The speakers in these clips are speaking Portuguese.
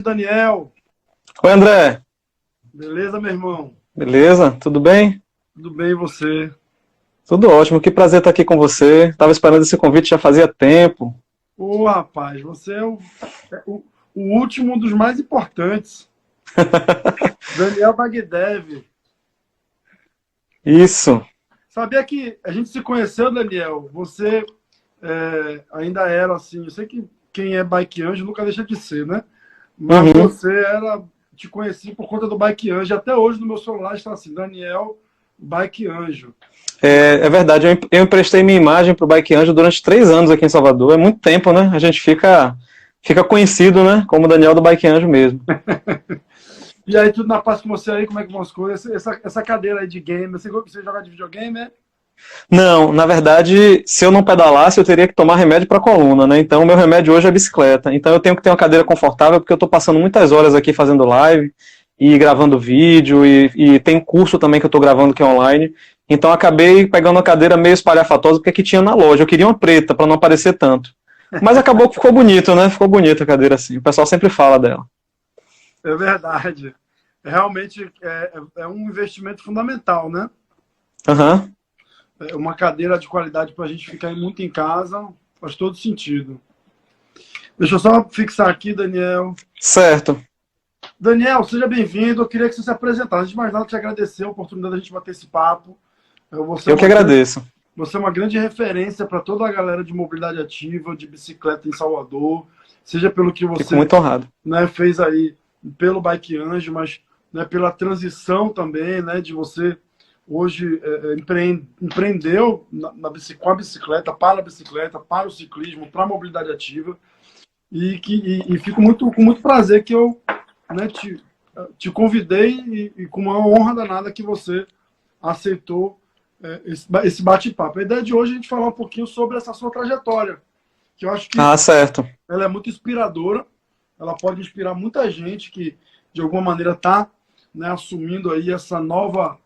Daniel, Oi, André. beleza, meu irmão? Beleza? Tudo bem? Tudo bem, e você? Tudo ótimo. Que prazer estar aqui com você. Estava esperando esse convite já fazia tempo. Ô, rapaz, você é o último dos mais importantes. Daniel Bagdev. Isso. Sabia que a gente se conheceu, Daniel? Você ainda era assim. Eu sei que quem é bike anjo nunca deixa de ser, né? Mas Uhum. você era. Te conheci por conta do bike anjo. Até hoje no meu celular está assim: Daniel Bike Anjo. É verdade, eu emprestei minha imagem para o Bike Anjo durante 3 anos aqui em Salvador. É muito tempo, né? A gente fica conhecido, né? Como o Daniel do Bike Anjo mesmo. E aí, tudo na paz com você aí? Como é que vão as coisas? Essa cadeira aí de game, você joga de videogame, é? Não, na verdade, se eu não pedalasse, eu teria que tomar remédio para a coluna, né? Então, o meu remédio hoje é bicicleta. Então, eu tenho que ter uma cadeira confortável, porque eu estou passando muitas horas aqui fazendo live e gravando vídeo, e tem curso também que eu estou gravando que é online. Então, acabei pegando uma cadeira meio espalhafatosa, porque aqui tinha na loja. Eu queria uma preta, para não aparecer tanto. Mas acabou que ficou bonito, né? Ficou bonita a cadeira assim. O pessoal sempre fala dela. É verdade. Realmente é um investimento fundamental, né? Aham, É uma cadeira de qualidade para a gente ficar muito em casa faz todo sentido. Deixa eu só fixar aqui, Daniel. certo. Daniel, seja bem-vindo. Eu queria que você se apresentasse. Antes de mais nada, te agradecer a oportunidade da gente bater esse papo. Você é Eu que agradeço. você é uma grande referência para toda a galera de mobilidade ativa, de bicicleta em Salvador, seja pelo que Fico você, muito honrado. né, fez aí pelo Bike Anjo, mas, né, pela transição também, né, de você hoje empreendeu com a bicicleta, para o ciclismo, para a mobilidade ativa, e fico com muito prazer que eu, né, te convidei e com uma honra danada que você aceitou esse bate-papo. A ideia de hoje é a gente falar um pouquinho sobre essa sua trajetória, que eu acho que Ah, certo. ela é muito inspiradora, ela pode inspirar muita gente que, de alguma maneira, está, né, assumindo aí essa nova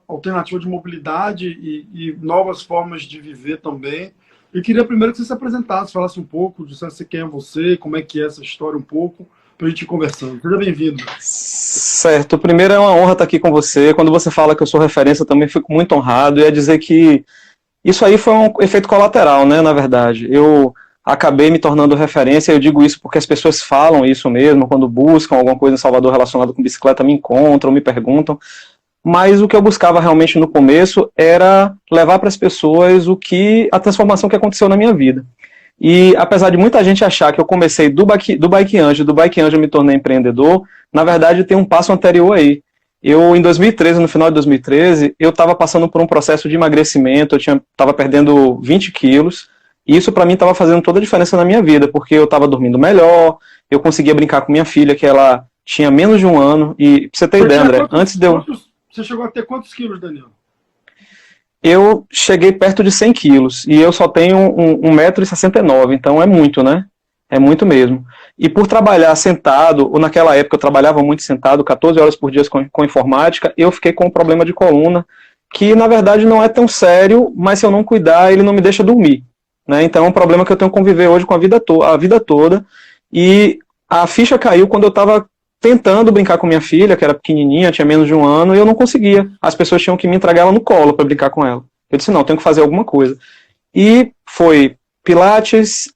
alternativa de mobilidade e novas formas de viver também. Eu queria primeiro que você se apresentasse, falasse um pouco, dissesse quem é você, como é que é essa história um pouco, para a gente ir conversando. Seja bem-vindo. Certo. Primeiro é uma honra estar aqui com você. Quando você fala que eu sou referência, eu também fico muito honrado. E é dizer que isso aí foi um efeito colateral, né? Na verdade, eu acabei me tornando referência. Eu digo isso porque as pessoas falam isso mesmo quando buscam alguma coisa em Salvador relacionada com bicicleta, me encontram, me perguntam. Mas o que eu buscava realmente no começo era levar para as pessoas a transformação que aconteceu na minha vida. E apesar de muita gente achar que eu comecei do Bike Anjo eu me tornei empreendedor, na verdade tem um passo anterior aí. Eu, em 2013, no final de 2013, eu estava passando por um processo de emagrecimento, eu estava perdendo 20 quilos, e isso para mim estava fazendo toda a diferença na minha vida, porque eu estava dormindo melhor, eu conseguia brincar com minha filha, que ela tinha menos de um ano, e pra você ter ideia, André, Você chegou a ter quantos quilos, Daniel? eu cheguei perto de 100 quilos e eu só tenho 1,69 m, então é muito, né? É muito mesmo. E por trabalhar sentado, ou naquela época eu trabalhava muito sentado, 14 horas por dia com informática, eu fiquei com um problema de coluna, que na verdade não é tão sério, mas se eu não cuidar, ele não me deixa dormir. Né? Então é um problema que eu tenho que conviver hoje com a vida toda. E a ficha caiu quando eu estava tentando brincar com minha filha, que era pequenininha, tinha menos de um ano, e eu não conseguia. As pessoas tinham que me entregar ela no colo para brincar com ela. Eu disse, não, tenho que fazer alguma coisa. E foi pilates,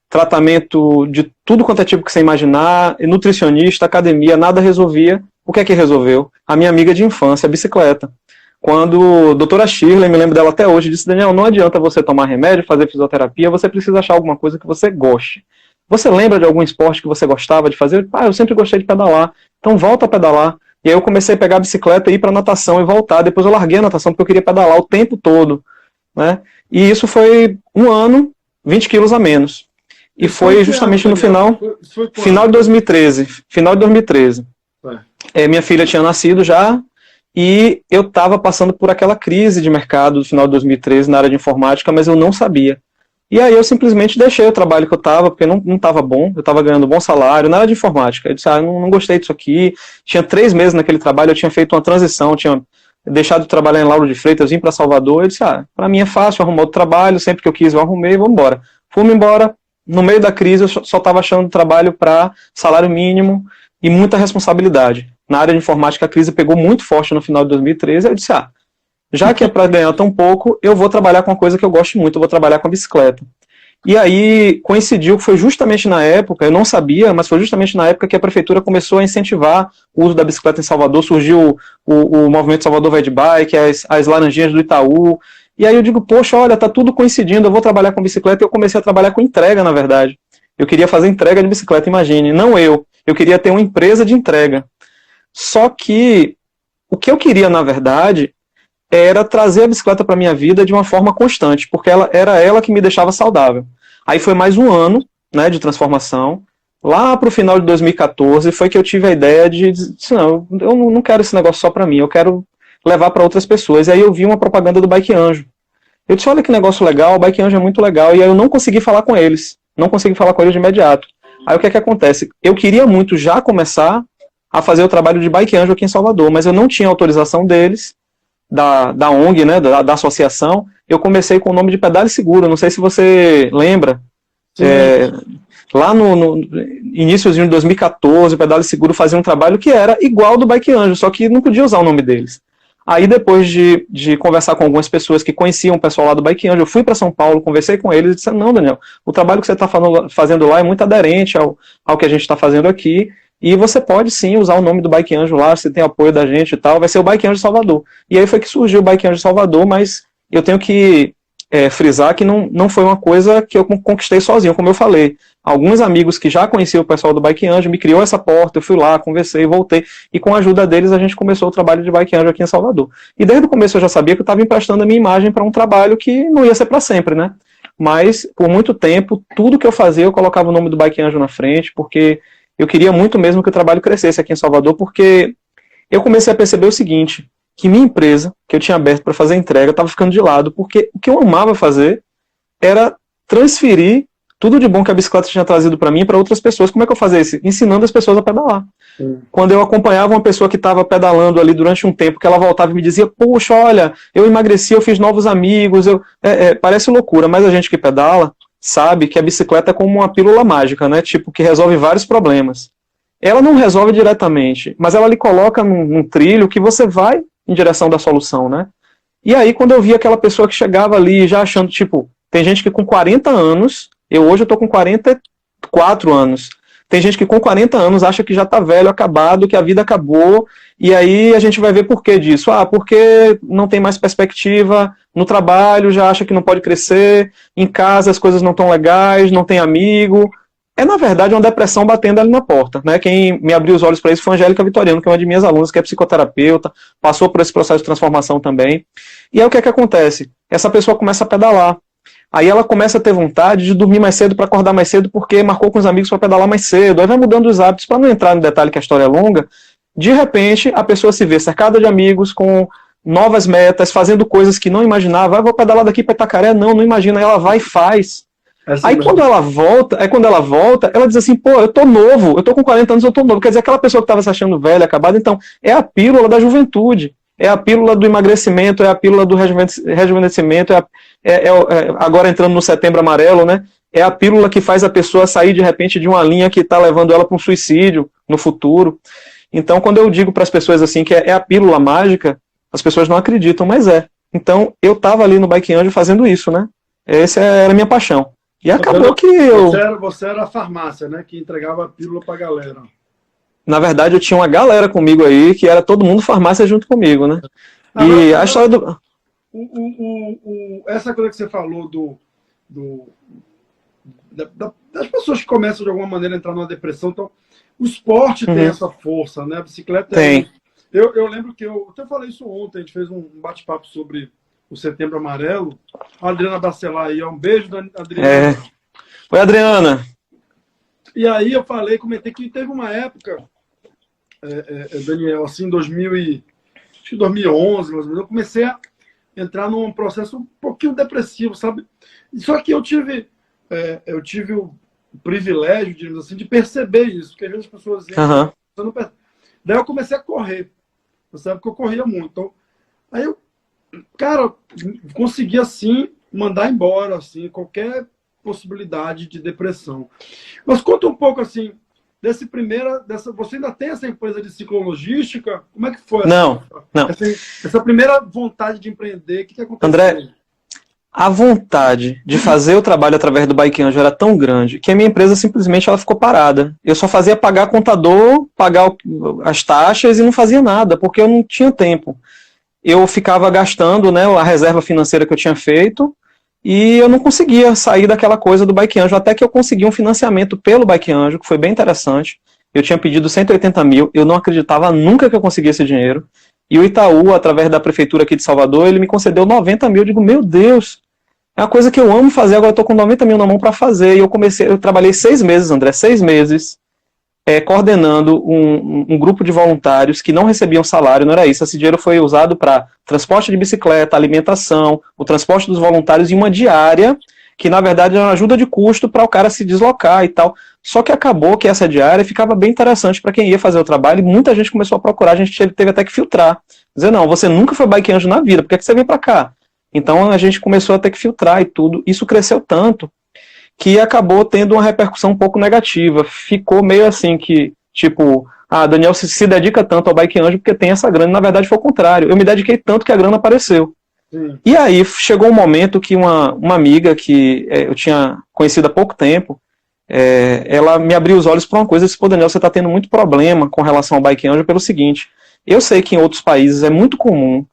tratamento de tudo quanto é tipo que você imaginar, nutricionista, academia, nada resolvia. O que é que resolveu? A minha amiga de infância, a bicicleta. Quando a doutora Shirley, me lembro dela até hoje, disse, Daniel, não adianta você tomar remédio, fazer fisioterapia, você precisa achar alguma coisa que você goste. Você lembra de algum esporte que você gostava de fazer? Eu sempre gostei de pedalar. Então volta a pedalar. E aí eu comecei a pegar a bicicleta e ir para natação e voltar. Depois eu larguei a natação porque eu queria pedalar o tempo todo. Né? E isso foi um ano, 20 quilos a menos. E Isso foi que justamente ano, no Daniel? Foi quando? final de 2013. Final de 2013. Minha filha tinha nascido já e eu estava passando por aquela crise de mercado do final de 2013 na área de informática, mas eu não sabia. E aí eu simplesmente deixei o trabalho que eu estava, porque não estava bom, eu estava ganhando um bom salário, na área de informática. Eu disse, não gostei disso aqui. Tinha 3 meses naquele trabalho, eu tinha feito uma transição, tinha deixado de trabalhar em Lauro de Freitas, vim para Salvador, eu disse, para mim é fácil arrumar outro trabalho, sempre que eu quis eu arrumei, vamos embora. Fui-me embora, no meio da crise eu só estava achando trabalho para salário mínimo e muita responsabilidade. Na área de informática a crise pegou muito forte no final de 2013, eu disse, já que é para ganhar tão pouco, eu vou trabalhar com uma coisa que eu gosto muito, eu vou trabalhar com a bicicleta. E aí coincidiu que foi justamente na época, eu não sabia, mas foi justamente na época que a prefeitura começou a incentivar o uso da bicicleta em Salvador, surgiu o movimento Salvador Vai de Bike, as laranjinhas do Itaú, e aí eu digo, poxa, olha, tá tudo coincidindo, eu vou trabalhar com bicicleta, e eu comecei a trabalhar com entrega, na verdade. Eu queria fazer entrega de bicicleta, imagine, não eu queria ter uma empresa de entrega. Só que o que eu queria, na verdade, era trazer a bicicleta para minha vida de uma forma constante, porque era ela que me deixava saudável. Aí foi mais um ano, né, de transformação. Lá para o final de 2014 foi que eu tive a ideia de não, eu não quero esse negócio só para mim, eu quero levar para outras pessoas. E aí eu vi uma propaganda do Bike Anjo. Eu disse, olha que negócio legal, o Bike Anjo é muito legal. E aí eu não consegui falar com eles, não consegui falar com eles de imediato. Aí o que é que acontece? Eu queria muito já começar a fazer o trabalho de Bike Anjo aqui em Salvador, mas eu não tinha autorização deles, da ONG, né, da associação. Eu comecei com o nome de Pedale Seguro, não sei se você lembra. Lá no iníciozinho de 2014, o Pedale Seguro fazia um trabalho que era igual ao do Bike Anjo, só que não podia usar o nome deles. Aí depois de conversar com algumas pessoas que conheciam o pessoal lá do Bike Anjo, eu fui para São Paulo, conversei com eles e disseram, não, Daniel, o trabalho que você está fazendo lá é muito aderente ao que a gente está fazendo aqui, e você pode sim usar o nome do Bike Anjo lá, você tem apoio da gente e tal, vai ser o Bike Anjo Salvador. E aí foi que surgiu o Bike Anjo Salvador, mas eu tenho que frisar que não foi uma coisa que eu conquistei sozinho, como eu falei. Alguns amigos que já conheciam o pessoal do Bike Anjo me criou essa porta, eu fui lá, conversei, voltei, e com a ajuda deles a gente começou o trabalho de Bike Anjo aqui em Salvador. E desde o começo eu já sabia que eu estava emprestando a minha imagem para um trabalho que não ia ser para sempre, né? Mas por muito tempo, tudo que eu fazia eu colocava o nome do Bike Anjo na frente, porque eu queria muito mesmo que o trabalho crescesse aqui em Salvador, porque eu comecei a perceber o seguinte, que minha empresa, que eu tinha aberto para fazer entrega, estava ficando de lado, porque o que eu amava fazer era transferir tudo de bom que a bicicleta tinha trazido para mim para outras pessoas. Como é que eu fazia isso? Ensinando as pessoas a pedalar. Quando eu acompanhava uma pessoa que estava pedalando ali durante um tempo, que ela voltava e me dizia, poxa, olha, eu emagreci, eu fiz novos amigos, parece loucura, mas a gente que pedala sabe que a bicicleta é como uma pílula mágica, né? Tipo, que resolve vários problemas. Ela não resolve diretamente, mas ela lhe coloca num trilho que você vai em direção da solução, né? E aí, quando eu vi aquela pessoa que chegava ali já achando, tipo, tem gente que com 40 anos, hoje eu tô com 44 anos, tem gente que com 40 anos acha que já tá velho, acabado, que a vida acabou, e aí a gente vai ver por que disso. Porque não tem mais perspectiva no trabalho, já acha que não pode crescer, em casa as coisas não estão legais, não tem amigo. É, na verdade, uma depressão batendo ali na porta, né? Quem me abriu os olhos para isso foi a Angélica Vitoriano, que é uma de minhas alunas, que é psicoterapeuta, passou por esse processo de transformação também. E aí o que é que acontece? Essa pessoa começa a pedalar. Aí ela começa a ter vontade de dormir mais cedo para acordar mais cedo, porque marcou com os amigos para pedalar mais cedo. Aí vai mudando os hábitos, para não entrar no detalhe que a história é longa. De repente, a pessoa se vê cercada de amigos, com novas metas, fazendo coisas que não imaginava. Vou pedalar daqui para Itacaré? Não imagina. Aí ela vai e faz. Aí quando ela volta, ela diz assim, pô, eu tô novo, eu tô com 40 anos, eu tô novo. Quer dizer, aquela pessoa que estava se achando velha, acabada, então, é a pílula da juventude, é a pílula do emagrecimento, é a pílula do rejuvenescimento, agora entrando no Setembro Amarelo, né? É a pílula que faz a pessoa sair de repente de uma linha que está levando ela para um suicídio no futuro. Então, quando eu digo para as pessoas assim que é a pílula mágica, as pessoas não acreditam, mas é. Então, eu estava ali no Bike Anjo fazendo isso, né? Essa era a minha paixão. E acabou que eu... Você era a farmácia, né? Que entregava a pílula pra galera. Na verdade, eu tinha uma galera comigo aí, que era todo mundo farmácia junto comigo, né? E a história do... Essa coisa que você falou das pessoas que começam de alguma maneira a entrar numa depressão, então o esporte tem essa força, né? A bicicleta tem. Eu lembro que eu até falei isso ontem, a gente fez um bate-papo sobre o Setembro Amarelo. A Adriana Bacelar aí, um beijo da Adriana. Oi, Adriana. E aí eu comentei que teve uma época, Daniel, assim, 2011, mais ou menos, eu comecei a entrar num processo um pouquinho depressivo, sabe? Só que eu tive o privilégio, digamos assim, de perceber isso, porque às vezes as pessoas dizem, daí eu comecei a correr, sabe? Porque eu corria muito. Então, aí eu, cara, consegui assim mandar embora assim qualquer possibilidade de depressão. Mas conta um pouco assim, você ainda tem essa empresa de ciclologística? Como é que foi? Não. Essa primeira vontade de empreender, o que aconteceu? André, a vontade de fazer o trabalho através do Bike Anjo era tão grande que a minha empresa simplesmente ela ficou parada. Eu só fazia pagar contador, pagar as taxas e não fazia nada, porque eu não tinha tempo. Eu ficava gastando, né, a reserva financeira que eu tinha feito e eu não conseguia sair daquela coisa do Bike Anjo, até que eu consegui um financiamento pelo Bike Anjo, que foi bem interessante. Eu tinha pedido 180 mil, eu não acreditava nunca que eu conseguia esse dinheiro. E o Itaú, através da prefeitura aqui de Salvador, ele me concedeu 90 mil. Eu digo, meu Deus, é uma coisa que eu amo fazer, agora eu estou com 90 mil na mão para fazer. E eu trabalhei 6 meses, André, 6 meses, coordenando um grupo de voluntários que não recebiam salário, não era isso. Esse dinheiro foi usado para transporte de bicicleta, alimentação, o transporte dos voluntários e uma diária, que na verdade era uma ajuda de custo para o cara se deslocar e tal. Só que acabou que essa diária ficava bem interessante para quem ia fazer o trabalho e muita gente começou a procurar, a gente teve até que filtrar. Dizer, não, você nunca foi Bike Anjo na vida, por que você vem para cá? Então a gente começou a ter que filtrar e tudo. Isso cresceu tanto que acabou tendo uma repercussão um pouco negativa. Ficou meio assim que, tipo, Daniel se dedica tanto ao Bike Anjo porque tem essa grana. Na verdade foi o contrário. Eu me dediquei tanto que a grana apareceu. Sim. E aí chegou um momento que uma amiga que eu tinha conhecido há pouco tempo, ela me abriu os olhos para uma coisa e disse, pô, Daniel, você está tendo muito problema com relação ao Bike Anjo pelo seguinte, eu sei que em outros países é muito comum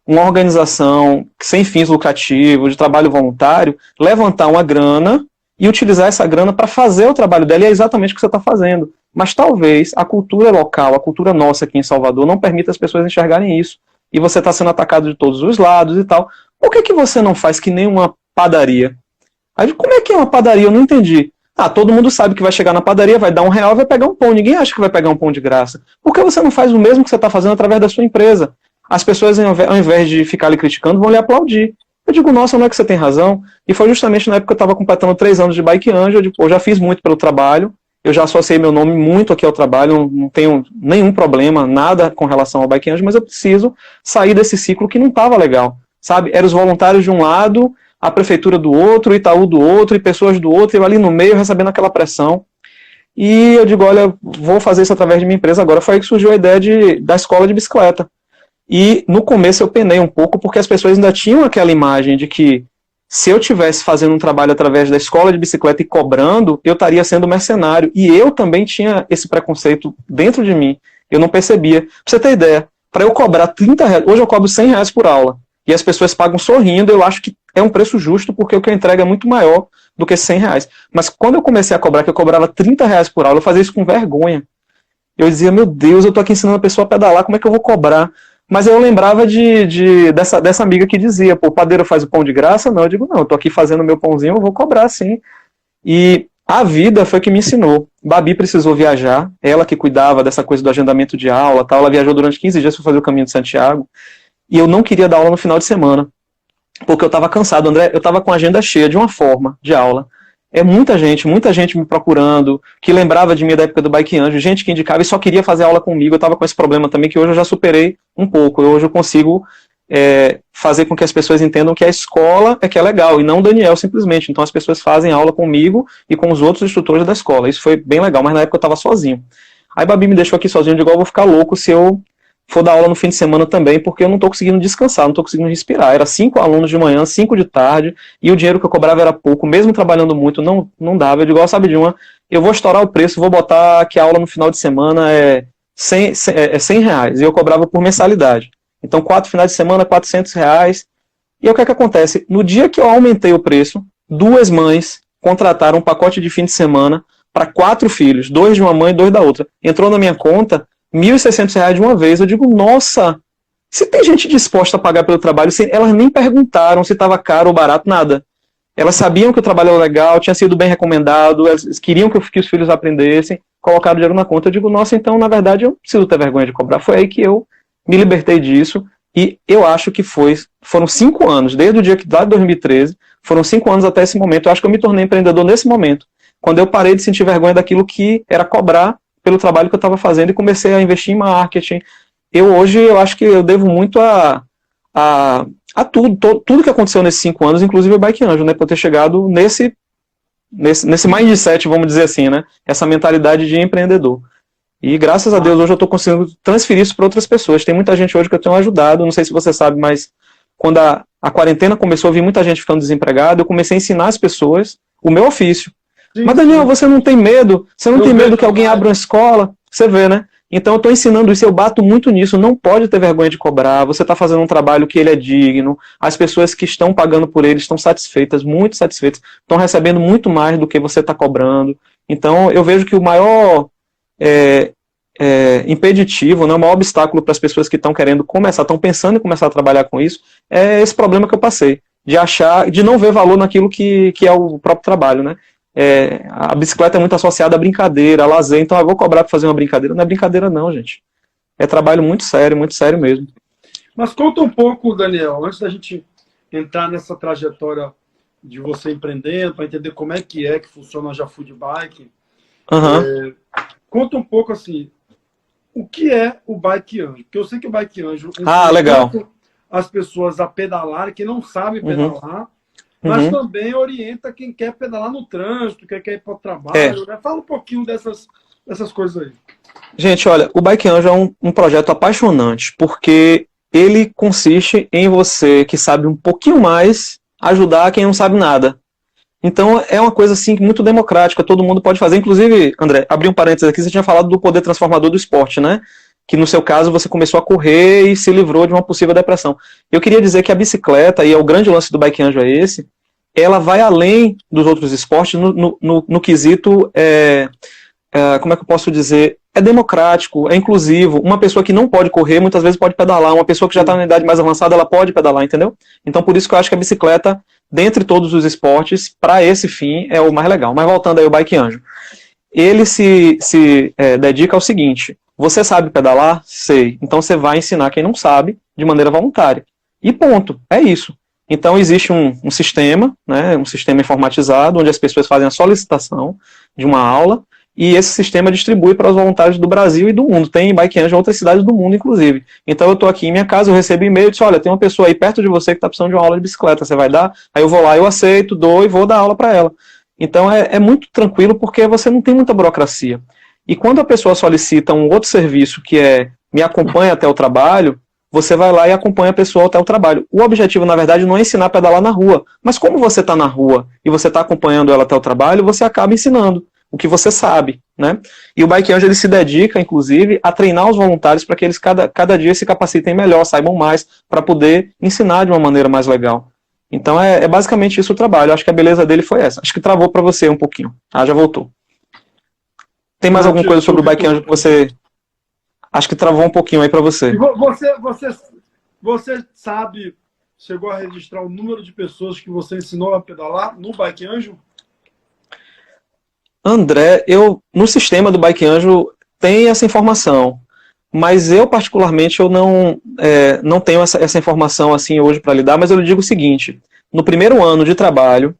uma organização sem fins lucrativos, de trabalho voluntário, levantar uma grana e utilizar essa grana para fazer o trabalho dela, e é exatamente o que você está fazendo. Mas talvez a cultura local, a cultura nossa aqui em Salvador, não permita as pessoas enxergarem isso. E você está sendo atacado de todos os lados e tal. Por que você não faz que nem uma padaria? Aí, como é que é uma padaria? Eu não entendi. Todo mundo sabe que vai chegar na padaria, vai dar R$1 e vai pegar um pão. Ninguém acha que vai pegar um pão de graça. Por que você não faz o mesmo que você está fazendo através da sua empresa? As pessoas, ao invés de ficar lhe criticando, vão lhe aplaudir. Eu digo, nossa, não é que você tem razão? E foi justamente na época que eu estava completando 3 anos de Bike Anjo. Eu digo, eu já fiz muito pelo trabalho, eu já associei meu nome muito aqui ao trabalho, não tenho nenhum problema, nada com relação ao Bike Anjo, mas eu preciso sair desse ciclo que não estava legal, sabe? Eram os voluntários de um lado, a prefeitura do outro, o Itaú do outro, e pessoas do outro, e eu ali no meio recebendo aquela pressão. E eu digo, olha, vou fazer isso através de minha empresa agora. Foi aí que surgiu a ideia da escola de bicicleta. E no começo eu penei um pouco, porque as pessoas ainda tinham aquela imagem de que se eu estivesse fazendo um trabalho através da escola de bicicleta e cobrando, eu estaria sendo mercenário. E eu também tinha esse preconceito dentro de mim. Eu não percebia. Pra você ter ideia, para eu cobrar R$30, hoje eu cobro R$100 por aula. E as pessoas pagam sorrindo, eu acho que é um preço justo, porque o que eu entrego é muito maior do que R$100. Mas quando eu comecei a cobrar, que eu cobrava R$30 por aula, eu fazia isso com vergonha. Eu dizia, meu Deus, eu tô aqui ensinando a pessoa a pedalar, como é que eu vou cobrar? Mas eu lembrava dessa amiga que dizia, pô, o padeiro faz o pão de graça? Não, eu digo, não, eu tô aqui fazendo meu pãozinho, eu vou cobrar sim. E a vida foi que me ensinou. Babi precisou viajar, ela que cuidava dessa coisa do agendamento de aula, tal, ela viajou durante 15 dias para fazer o caminho de Santiago, e eu não queria dar aula no final de semana, porque eu estava cansado, André, eu estava com a agenda cheia de uma forma de aula. Muita gente me procurando, que lembrava de mim da época do Bike Anjo, gente que indicava e só queria fazer aula comigo. Eu estava com esse problema também, que hoje eu já superei um pouco. Hoje eu consigo fazer com que as pessoas entendam que a escola é que é legal, e não o Daniel simplesmente. Então as pessoas fazem aula comigo e com os outros instrutores da escola. Isso foi bem legal, mas na época eu estava sozinho. Aí Babi me deixou aqui sozinho, eu digo, eu vou ficar louco se eu for dar aula no fim de semana também, porque eu não estou conseguindo descansar, não estou conseguindo respirar. Era 5 alunos de manhã, 5 de tarde, e o dinheiro que eu cobrava era pouco, mesmo trabalhando muito, não dava. Eu digo, sabe de uma, eu vou estourar o preço, vou botar que a aula no final de semana é R$100, e eu cobrava por mensalidade. Então 4 finais de semana, R$400. E aí, o que é que acontece? No dia que eu aumentei o preço, 2 mães contrataram um pacote de fim de semana para 4 filhos, 2 de uma mãe e 2 da outra. Entrou na minha conta R$1.600 de uma vez. Eu digo, nossa, se tem gente disposta a pagar pelo trabalho, elas nem perguntaram se estava caro ou barato, nada. Elas sabiam que o trabalho era legal, tinha sido bem recomendado, elas queriam que os filhos aprendessem, colocaram dinheiro na conta. Eu digo, nossa, então, na verdade, eu não preciso ter vergonha de cobrar. Foi aí que eu me libertei disso, e eu acho que foram 5 anos, desde o dia lá de 2013, foram 5 anos até esse momento. Eu acho que eu me tornei empreendedor nesse momento, quando eu parei de sentir vergonha daquilo que era cobrar pelo trabalho que eu estava fazendo e comecei a investir em marketing. Hoje eu acho que eu devo muito a tudo que aconteceu nesses 5 anos, inclusive o Bike Anjo, né, por ter chegado nesse nesse mindset, vamos dizer assim, né? Essa mentalidade de empreendedor. E graças a Deus hoje eu estou conseguindo transferir isso para outras pessoas. Tem muita gente hoje que eu tenho ajudado, não sei se você sabe, mas quando a quarentena começou, eu vi muita gente ficando desempregada, eu comecei a ensinar as pessoas o meu ofício. Sim, Mas Daniel, sim. você não tem medo? Você não Eu tem medo vejo que alguém mais. abra uma escola? Você vê, né? Então eu estou ensinando isso, eu bato muito nisso, não pode ter vergonha de cobrar, você está fazendo um trabalho que ele é digno, as pessoas que estão pagando por ele estão satisfeitas, muito satisfeitas, estão recebendo muito mais do que você está cobrando. Então eu vejo que o maior é, impeditivo, né, o maior obstáculo para as pessoas que estão querendo começar, estão pensando em começar a trabalhar com isso, é esse problema que eu passei, de achar, de não ver valor naquilo que é o próprio trabalho, né? A bicicleta é muito associada à brincadeira, a lazer, então eu vou cobrar para fazer uma brincadeira. Não é brincadeira não, gente. É trabalho muito sério mesmo. Mas conta um pouco, Daniel, antes da gente entrar nessa trajetória de você empreendendo, para entender como é que funciona a JaFood Bike. Uhum. Conta um pouco assim, o que é o Bike Anjo? Porque eu sei que o Bike Anjo Legal. as pessoas a pedalar, que não sabem pedalar, mas também orienta quem quer pedalar no trânsito, quem quer ir para o trabalho. Né? Fala um pouquinho dessas coisas aí. Gente, olha, o Bike Anjo é um projeto apaixonante, porque ele consiste em você que sabe um pouquinho mais ajudar quem não sabe nada. Então é uma coisa assim muito democrática, todo mundo pode fazer. Inclusive, André, abri um parênteses aqui, você tinha falado do poder transformador do esporte, né? Que no seu caso você começou a correr e se livrou de uma possível depressão. Eu queria dizer que a bicicleta, e é o grande lance do Bike Anjo é esse, ela vai além dos outros esportes no quesito, como é que eu posso dizer, é democrático, é inclusivo. Uma pessoa que não pode correr, muitas vezes pode pedalar. Uma pessoa que já está na idade mais avançada, ela pode pedalar, entendeu? Então por isso que eu acho que a bicicleta, dentre todos os esportes, para esse fim, é o mais legal. Mas voltando aí ao Bike Anjo. Ele se dedica ao seguinte: você sabe pedalar? Sei. Então você vai ensinar quem não sabe de maneira voluntária. E ponto. É isso. Então existe um sistema, né, um sistema informatizado, onde as pessoas fazem a solicitação de uma aula, e esse sistema distribui para os voluntários do Brasil e do mundo. Tem Bike Anjo em outras cidades do mundo, inclusive. Então eu estou aqui em minha casa, eu recebo e-mail e disse, olha, tem uma pessoa aí perto de você que está precisando de uma aula de bicicleta, você vai dar? Aí eu vou lá, eu aceito, dou e vou dar aula para ela. Então é muito tranquilo porque você não tem muita burocracia. E quando a pessoa solicita um outro serviço que me acompanha até o trabalho, você vai lá e acompanha a pessoa até o trabalho. O objetivo, na verdade, não é ensinar a pedalar na rua. Mas como você está na rua e você está acompanhando ela até o trabalho, você acaba ensinando o que você sabe, né? E o Bike Anjo, ele se dedica, inclusive, a treinar os voluntários para que eles cada dia se capacitem melhor, saibam mais, para poder ensinar de uma maneira mais legal. Então é basicamente isso o trabalho. Acho que a beleza dele foi essa. Acho que travou para você um pouquinho. Já voltou. Tem mais alguma coisa sobre o Bike Anjo que você... Acho que travou um pouquinho aí para você. Você sabe, chegou a registrar o número de pessoas que você ensinou a pedalar no Bike Anjo? André, no sistema do Bike Anjo tem essa informação, mas eu particularmente eu não tenho essa informação assim hoje para lhe dar, mas eu lhe digo o seguinte: no primeiro ano de trabalho,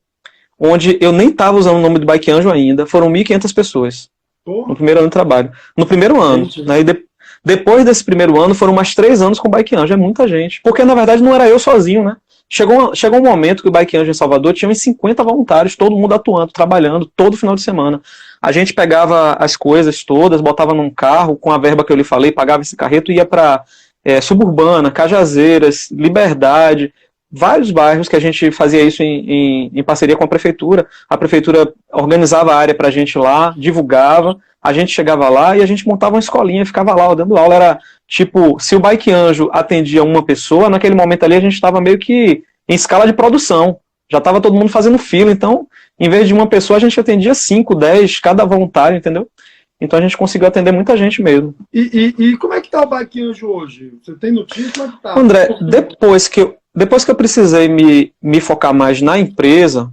onde eu nem estava usando o nome do Bike Anjo ainda, foram 1.500 pessoas. No primeiro ano de trabalho. No primeiro ano. Né, depois desse primeiro ano, foram mais 3 anos com o Bike Anjo. É muita gente. Porque, na verdade, não era eu sozinho, né? Chegou um momento que o Bike Anjo em Salvador tinha uns 50 voluntários, todo mundo atuando, trabalhando, todo final de semana. A gente pegava as coisas todas, botava num carro, com a verba que eu lhe falei, pagava esse carreto e ia para Suburbana, Cajazeiras, Liberdade, vários bairros que a gente fazia isso em parceria com a prefeitura. A prefeitura organizava a área para a gente lá, divulgava, a gente chegava lá e a gente montava uma escolinha e ficava lá dando aula. Era tipo, se o Bike Anjo atendia uma pessoa, naquele momento ali a gente estava meio que em escala de produção. Já estava todo mundo fazendo fila, então, em vez de uma pessoa, a gente atendia 5, 10, cada voluntário, entendeu? Então a gente conseguiu atender muita gente mesmo. E como é que tá o Bike Anjo hoje? Você tem notícia? Como é que tá? André, depois que eu precisei me focar mais na empresa,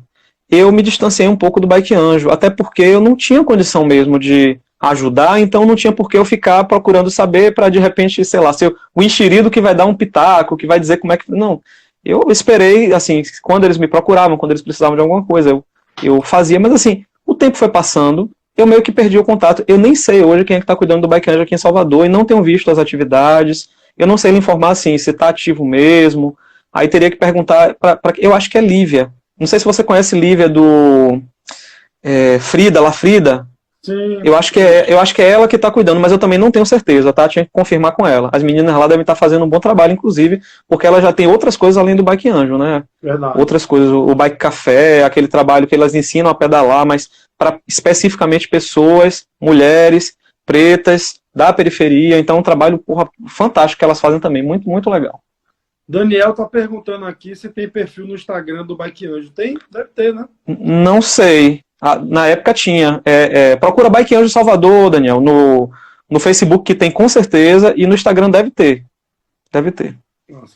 eu me distanciei um pouco do Bike Anjo, até porque eu não tinha condição mesmo de ajudar, então não tinha por que eu ficar procurando saber para de repente, sei lá, ser o enxerido que vai dar um pitaco, que vai dizer como é que... Não, eu esperei, assim, quando eles me procuravam, quando eles precisavam de alguma coisa, eu fazia, mas assim, o tempo foi passando, eu meio que perdi o contato, eu nem sei hoje quem é que está cuidando do Bike Anjo aqui em Salvador, e não tenho visto as atividades, eu não sei lhe informar assim, se está ativo mesmo, aí teria que perguntar, eu acho que é Lívia, não sei se você conhece Lívia Frida, Lafrida, Sim. eu acho que é ela que está cuidando, mas eu também não tenho certeza, tá? Tinha que confirmar com ela. As meninas lá devem estar fazendo um bom trabalho, inclusive, porque ela já tem outras coisas além do Bike Anjo, né? Verdade. Outras coisas, o Bike Café, aquele trabalho que elas ensinam a pedalar, mas para especificamente pessoas, mulheres, pretas, da periferia. Então, um trabalho fantástico que elas fazem também, muito, muito legal. Daniel tá perguntando aqui se tem perfil no Instagram do Bike Anjo. Tem? Deve ter, né? Não sei. Na época tinha. Procura Bike Anjo Salvador, Daniel, no Facebook, que tem com certeza, e no Instagram deve ter. Deve ter. Nossa.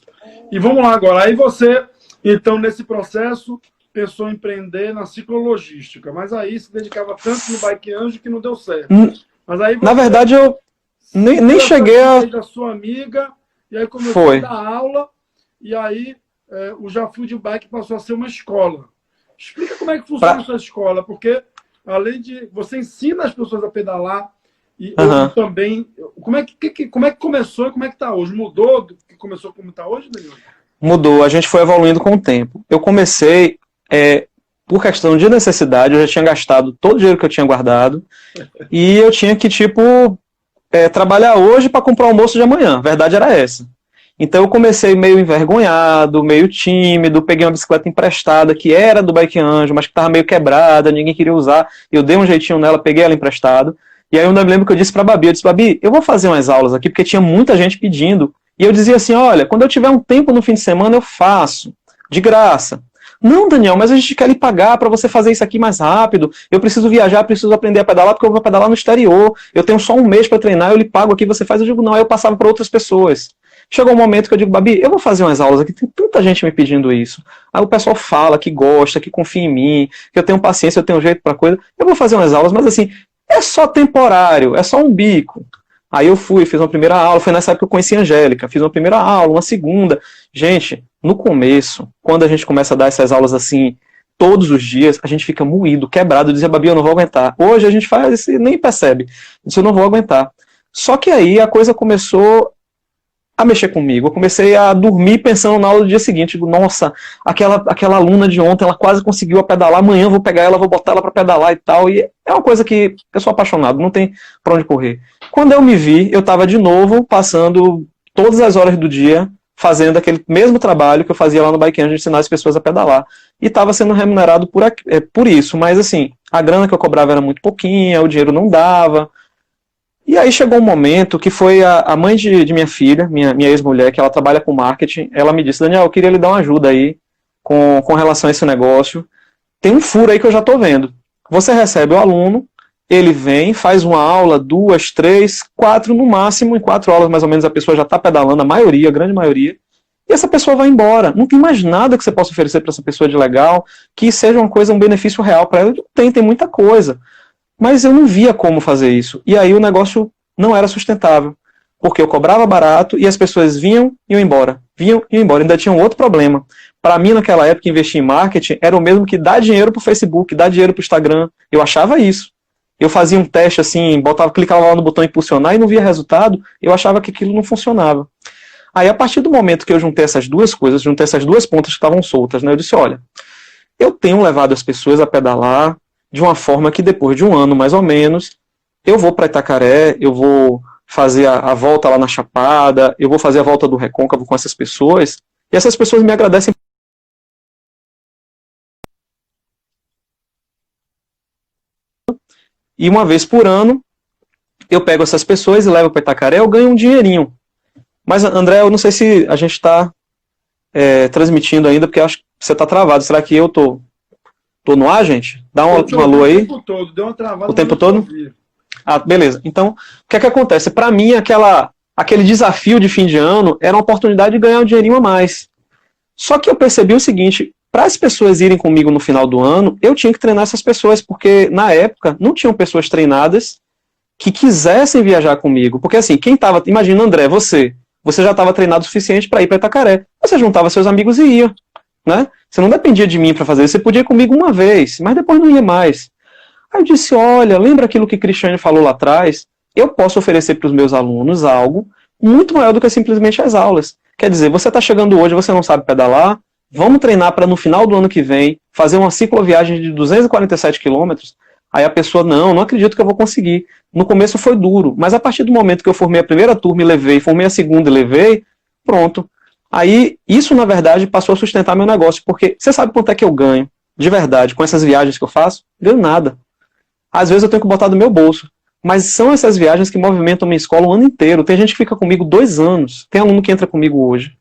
E vamos lá agora. Aí você, então, nesse processo, pensou em empreender na ciclologística, mas aí se dedicava tanto no Bike Anjo que não deu certo. Mas aí na verdade, eu nem cheguei a... da sua amiga, e aí começou a dar aula, e aí o Já Food Bike passou a ser uma escola. Explica como é que funciona essa escola, porque além de... Você ensina as pessoas a pedalar, e também... Como é que começou e como é que está hoje? Mudou do que começou como está hoje, Daniel? Mudou, a gente foi evoluindo com o tempo. Eu comecei, por questão de necessidade, eu já tinha gastado todo o dinheiro que eu tinha guardado, e eu tinha que, trabalhar hoje para comprar o almoço de amanhã. A verdade era essa. Então eu comecei meio envergonhado, meio tímido, peguei uma bicicleta emprestada, que era do Bike Anjo, mas que estava meio quebrada, ninguém queria usar. Eu dei um jeitinho nela, peguei ela emprestado. E aí eu me lembro que eu disse para a Babi, Babi, eu vou fazer umas aulas aqui, porque tinha muita gente pedindo. E eu dizia assim, olha, quando eu tiver um tempo no fim de semana, eu faço, de graça. Não, Daniel, mas a gente quer lhe pagar para você fazer isso aqui mais rápido. Eu preciso viajar, preciso aprender a pedalar, porque eu vou pedalar no exterior. Eu tenho só um mês para treinar, eu lhe pago aqui, você faz. Eu digo, não, aí eu passava para outras pessoas. Chegou um momento que eu digo, Babi, eu vou fazer umas aulas aqui, tem tanta gente me pedindo isso. Aí o pessoal fala que gosta, que confia em mim, que eu tenho paciência, eu tenho jeito para coisa. Eu vou fazer umas aulas, mas assim, é só temporário, é só um bico. Aí eu fui, fiz uma primeira aula, foi nessa época que eu conheci a Angélica, fiz uma primeira aula, uma segunda. Gente, no começo, quando a gente começa a dar essas aulas assim, todos os dias, a gente fica moído, quebrado, dizia, Babi, eu não vou aguentar. Hoje a gente faz isso e nem percebe. Disse, eu não vou aguentar. Só que aí a coisa começou a mexer comigo. Eu comecei a dormir pensando na aula do dia seguinte. Digo, nossa, aquela aluna de ontem, ela quase conseguiu a pedalar, amanhã eu vou pegar ela, vou botar ela para pedalar e tal. E é uma coisa que eu sou apaixonado, não tem pra onde correr. Quando eu me vi, eu estava de novo passando todas as horas do dia fazendo aquele mesmo trabalho que eu fazia lá no Bike Anjo, de ensinar as pessoas a pedalar. E estava sendo remunerado por isso. Mas assim, a grana que eu cobrava era muito pouquinha, o dinheiro não dava. E aí chegou um momento que foi a mãe de minha filha, minha ex-mulher, que ela trabalha com marketing, ela me disse, Daniel, eu queria lhe dar uma ajuda aí com relação a esse negócio. Tem um furo aí que eu já estou vendo. Você recebe o aluno, ele vem, faz uma aula, 2, 3, 4 no máximo, em 4 aulas mais ou menos a pessoa já está pedalando, a grande maioria, e essa pessoa vai embora. Não tem mais nada que você possa oferecer para essa pessoa de legal, que seja uma coisa, um benefício real para ela. Tem muita coisa. Mas eu não via como fazer isso. E aí o negócio não era sustentável. Porque eu cobrava barato e as pessoas vinham e iam embora. Vinham e iam embora. Ainda tinha um outro problema. Para mim, naquela época, investir em marketing era o mesmo que dar dinheiro para o Facebook, dar dinheiro para o Instagram. Eu achava isso. Eu fazia um teste assim, clicava lá no botão impulsionar e não via resultado. Eu achava que aquilo não funcionava. Aí, a partir do momento que eu juntei essas duas coisas, juntei essas duas pontas que estavam soltas, né, eu disse, olha, eu tenho levado as pessoas a pedalar de uma forma que depois de um ano, mais ou menos, eu vou para Itacaré, eu vou fazer a volta lá na Chapada, eu vou fazer a volta do Recôncavo com essas pessoas, e essas pessoas me agradecem. E uma vez por ano, eu pego essas pessoas e levo para Itacaré, eu ganho um dinheirinho. Mas, André, eu não sei se a gente está transmitindo ainda, porque eu acho que você está travado. Será que eu tô no ar, gente? Dá uma alô aí. O tempo todo, deu uma travada. O tempo todo? Ah, beleza. Então, o que é que acontece? Para mim, aquele desafio de fim de ano era uma oportunidade de ganhar um dinheirinho a mais. Só que eu percebi o seguinte, para as pessoas irem comigo no final do ano, eu tinha que treinar essas pessoas, porque na época não tinham pessoas treinadas que quisessem viajar comigo. Porque assim, imagina, André, você já estava treinado o suficiente para ir para Itacaré. Você juntava seus amigos e ia. Né? Você não dependia de mim para fazer isso, você podia ir comigo uma vez, mas depois não ia mais. Aí eu disse, olha, lembra aquilo que Cristiane falou lá atrás? Eu posso oferecer para os meus alunos algo muito maior do que simplesmente as aulas. Quer dizer, você está chegando hoje, você não sabe pedalar, vamos treinar para no final do ano que vem fazer uma cicloviagem de 247 quilômetros. Aí a pessoa, não acredito que eu vou conseguir. No começo foi duro, mas a partir do momento que eu formei a primeira turma e levei, formei a segunda e levei, pronto. Aí, isso na verdade passou a sustentar meu negócio, porque você sabe quanto é que eu ganho, de verdade, com essas viagens que eu faço? Ganho nada. Às vezes eu tenho que botar do meu bolso. Mas são essas viagens que movimentam minha escola o ano inteiro. Tem gente que fica comigo 2 anos. Tem aluno que entra comigo hoje.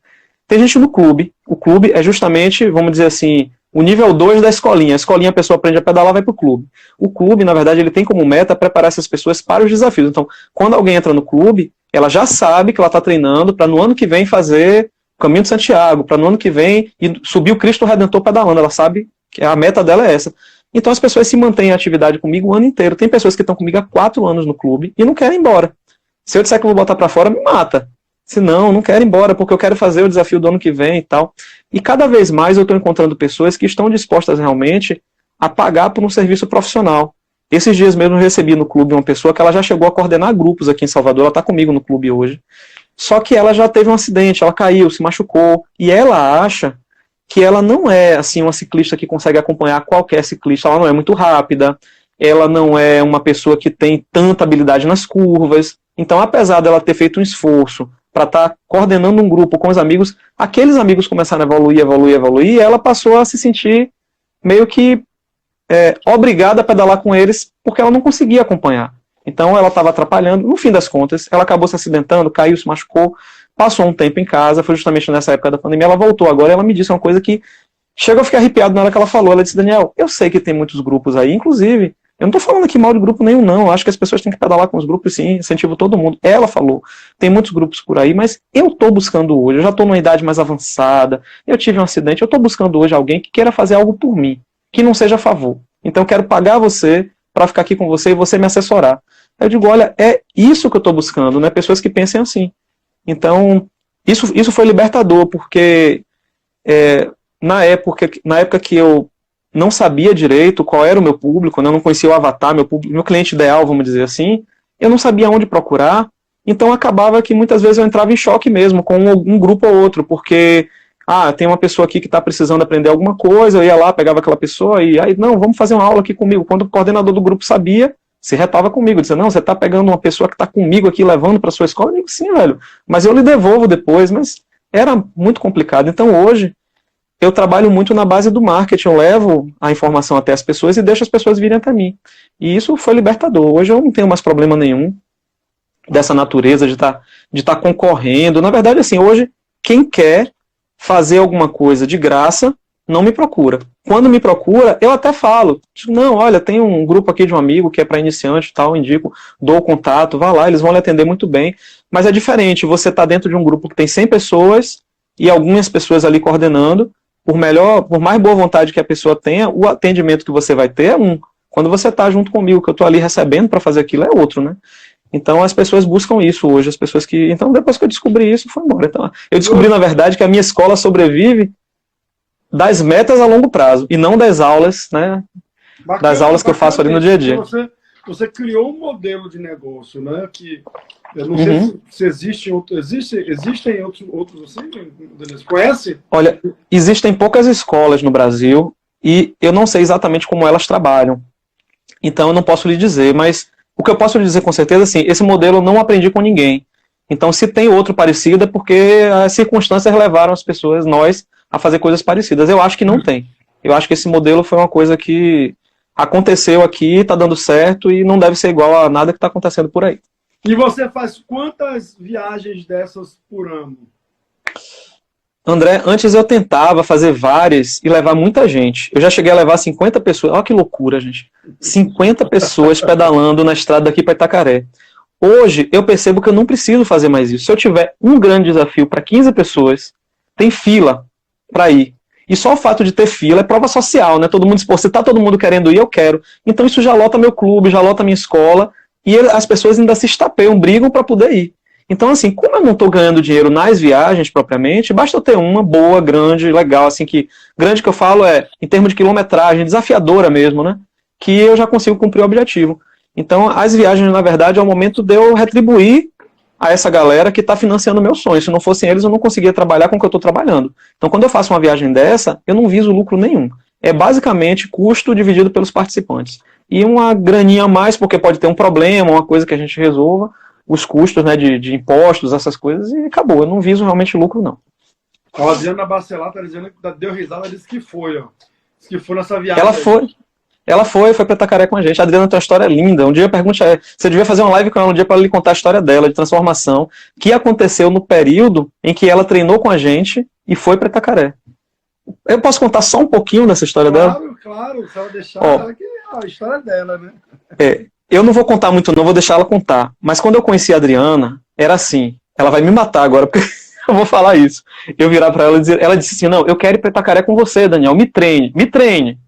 Tem gente no clube. O clube é justamente, vamos dizer assim, o nível 2 da escolinha. A escolinha a pessoa aprende a pedalar, vai para o clube. O clube, na verdade, ele tem como meta preparar essas pessoas para os desafios. Então, quando alguém entra no clube, ela já sabe que ela está treinando para no ano que vem fazer o Caminho de Santiago, para no ano que vem subir o Cristo Redentor pedalando. Ela sabe que a meta dela é essa. Então as pessoas se mantêm em atividade comigo o ano inteiro. Tem pessoas que estão comigo há 4 anos no clube e não querem ir embora. Se eu disser que eu vou botar para fora, me mata. Se não quero ir embora, porque eu quero fazer o desafio do ano que vem e tal. E cada vez mais eu estou encontrando pessoas que estão dispostas realmente a pagar por um serviço profissional. Esses dias mesmo eu recebi no clube uma pessoa que ela já chegou a coordenar grupos aqui em Salvador, ela está comigo no clube hoje. Só que ela já teve um acidente, ela caiu, se machucou, e ela acha que ela não é assim uma ciclista que consegue acompanhar qualquer ciclista, ela não é muito rápida, ela não é uma pessoa que tem tanta habilidade nas curvas. Então, apesar dela ter feito um esforço para estar coordenando um grupo com os amigos, aqueles amigos começaram a evoluir, e ela passou a se sentir meio que obrigada a pedalar com eles, porque ela não conseguia acompanhar. Então ela estava atrapalhando, no fim das contas, ela acabou se acidentando, caiu, se machucou, passou um tempo em casa, foi justamente nessa época da pandemia, ela voltou agora e ela me disse uma coisa que chegou a ficar arrepiado na hora que ela falou. Ela disse: Daniel, eu sei que tem muitos grupos aí, inclusive, eu não estou falando aqui mal de grupo nenhum não, eu acho que as pessoas têm que pedalar com os grupos sim, incentivo todo mundo. Ela falou, tem muitos grupos por aí, mas eu estou buscando hoje, eu já estou numa idade mais avançada, eu tive um acidente, eu estou buscando hoje alguém que queira fazer algo por mim, que não seja a favor. Então eu quero pagar você para ficar aqui com você e você me assessorar. Eu digo, olha, é isso que eu estou buscando, né? Pessoas que pensem assim. Então, isso foi libertador, porque na época que eu não sabia direito qual era o meu público, né? Eu não conhecia o avatar, meu cliente ideal, vamos dizer assim, eu não sabia onde procurar, então acabava que muitas vezes eu entrava em choque mesmo com um grupo ou outro, porque tem uma pessoa aqui que está precisando aprender alguma coisa, eu ia lá, pegava aquela pessoa e aí, não, vamos fazer uma aula aqui comigo. Quando o coordenador do grupo sabia, se retava comigo, dizia, não, você está pegando uma pessoa que está comigo aqui, levando para sua escola? Eu digo, sim, velho, mas eu lhe devolvo depois, mas era muito complicado. Então hoje, eu trabalho muito na base do marketing, eu levo a informação até as pessoas e deixo as pessoas virem até mim. E isso foi libertador. Hoje eu não tenho mais problema nenhum dessa natureza de estar concorrendo. Na verdade, assim, hoje, quem quer fazer alguma coisa de graça, não me procura. Quando me procura, eu até falo, não, olha, tem um grupo aqui de um amigo que é para iniciante e tal, indico, dou o contato, vá lá, eles vão lhe atender muito bem. Mas é diferente, você está dentro de um grupo que tem 100 pessoas e algumas pessoas ali coordenando, por mais boa vontade que a pessoa tenha, o atendimento que você vai ter é um. Quando você está junto comigo, que eu estou ali recebendo para fazer aquilo, é outro, né? Então as pessoas buscam isso hoje, as pessoas que... Então depois que eu descobri isso, foi embora. Então, eu descobri, na verdade, que a minha escola sobrevive das metas a longo prazo, e não das aulas, né? Bacana, das aulas que eu faço ali no dia a dia. Você criou um modelo de negócio, né? Que eu não sei se existem outros assim, Denise? Conhece? Olha, existem poucas escolas no Brasil e eu não sei exatamente como elas trabalham. Então eu não posso lhe dizer, mas o que eu posso lhe dizer com certeza, assim, esse modelo eu não aprendi com ninguém. Então se tem outro parecido é porque as circunstâncias levaram as pessoas, nós, a fazer coisas parecidas. Eu acho que não tem. Eu acho que esse modelo foi uma coisa que aconteceu aqui, está dando certo e não deve ser igual a nada que está acontecendo por aí. E você faz quantas viagens dessas por ano? André, antes eu tentava fazer várias e levar muita gente. Eu já cheguei a levar 50 pessoas. Olha que loucura, gente. 50 pessoas pedalando na estrada daqui para Itacaré. Hoje eu percebo que eu não preciso fazer mais isso. Se eu tiver um grande desafio para 15 pessoas, tem fila para ir. E só o fato de ter fila é prova social, né? Todo mundo diz, pô, se tá todo mundo querendo ir, eu quero. Então isso já lota meu clube, já lota minha escola, e as pessoas ainda se estapeiam, brigam para poder ir. Então, assim, como eu não estou ganhando dinheiro nas viagens propriamente, basta eu ter uma boa, grande, legal, assim, grande que eu falo em termos de quilometragem, desafiadora mesmo, né? Que eu já consigo cumprir o objetivo. Então, as viagens, na verdade, é o momento de eu retribuir a essa galera que está financiando o meu sonho. Se não fossem eles, eu não conseguia trabalhar com o que eu estou trabalhando. Então, quando eu faço uma viagem dessa, eu não viso lucro nenhum. É basicamente custo dividido pelos participantes. E uma graninha a mais, porque pode ter um problema, uma coisa que a gente resolva, os custos, né, de impostos, essas coisas, e acabou. Eu não viso realmente lucro, não. A Adriana Bacelar tá dizendo que deu risada, disse que foi, ó. Disse que foi nessa viagem. Ela foi para Itacaré com a gente. A Adriana tem uma história linda. Um dia pergunte a ela, você devia fazer uma live com ela um dia para ela lhe contar a história dela, de transformação, que aconteceu no período em que ela treinou com a gente e foi para Itacaré. Eu posso contar só um pouquinho dessa história dela? Claro, se ela deixar, a história dela, né? Eu não vou contar muito não, vou deixar ela contar. Mas quando eu conheci a Adriana, era assim, ela vai me matar agora, porque eu vou falar isso. Eu virar para ela e dizer, ela disse assim, não, eu quero ir para Itacaré com você, Daniel, me treine.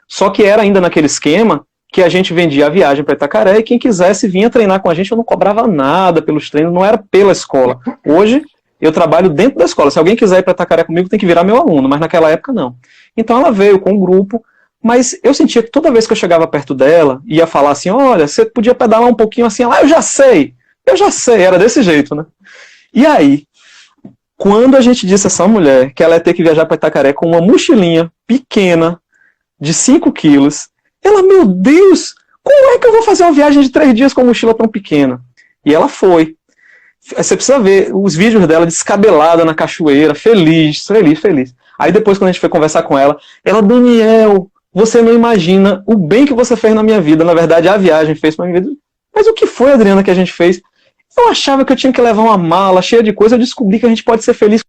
Só que era ainda naquele esquema que a gente vendia a viagem para Itacaré e quem quisesse vinha treinar com a gente, eu não cobrava nada pelos treinos, não era pela escola. Hoje, eu trabalho dentro da escola. Se alguém quiser ir para Itacaré comigo, tem que virar meu aluno, mas naquela época não. Então ela veio com um grupo, mas eu sentia que toda vez que eu chegava perto dela, ia falar assim, olha, você podia pedalar um pouquinho assim, eu já sei, era desse jeito, né? E aí, quando a gente disse a essa mulher que ela ia ter que viajar para Itacaré com uma mochilinha pequena, de 5 quilos, ela, meu Deus, como é que eu vou fazer uma viagem de 3 dias com uma mochila tão pequena? E ela foi. Você precisa ver os vídeos dela descabelada na cachoeira, feliz. Aí depois, quando a gente foi conversar com ela, Daniel, você não imagina o bem que você fez na minha vida. Na verdade, a viagem fez pra minha vida. Mas o que foi, Adriana, que a gente fez? Eu achava que eu tinha que levar uma mala cheia de coisa, eu descobri que a gente pode ser feliz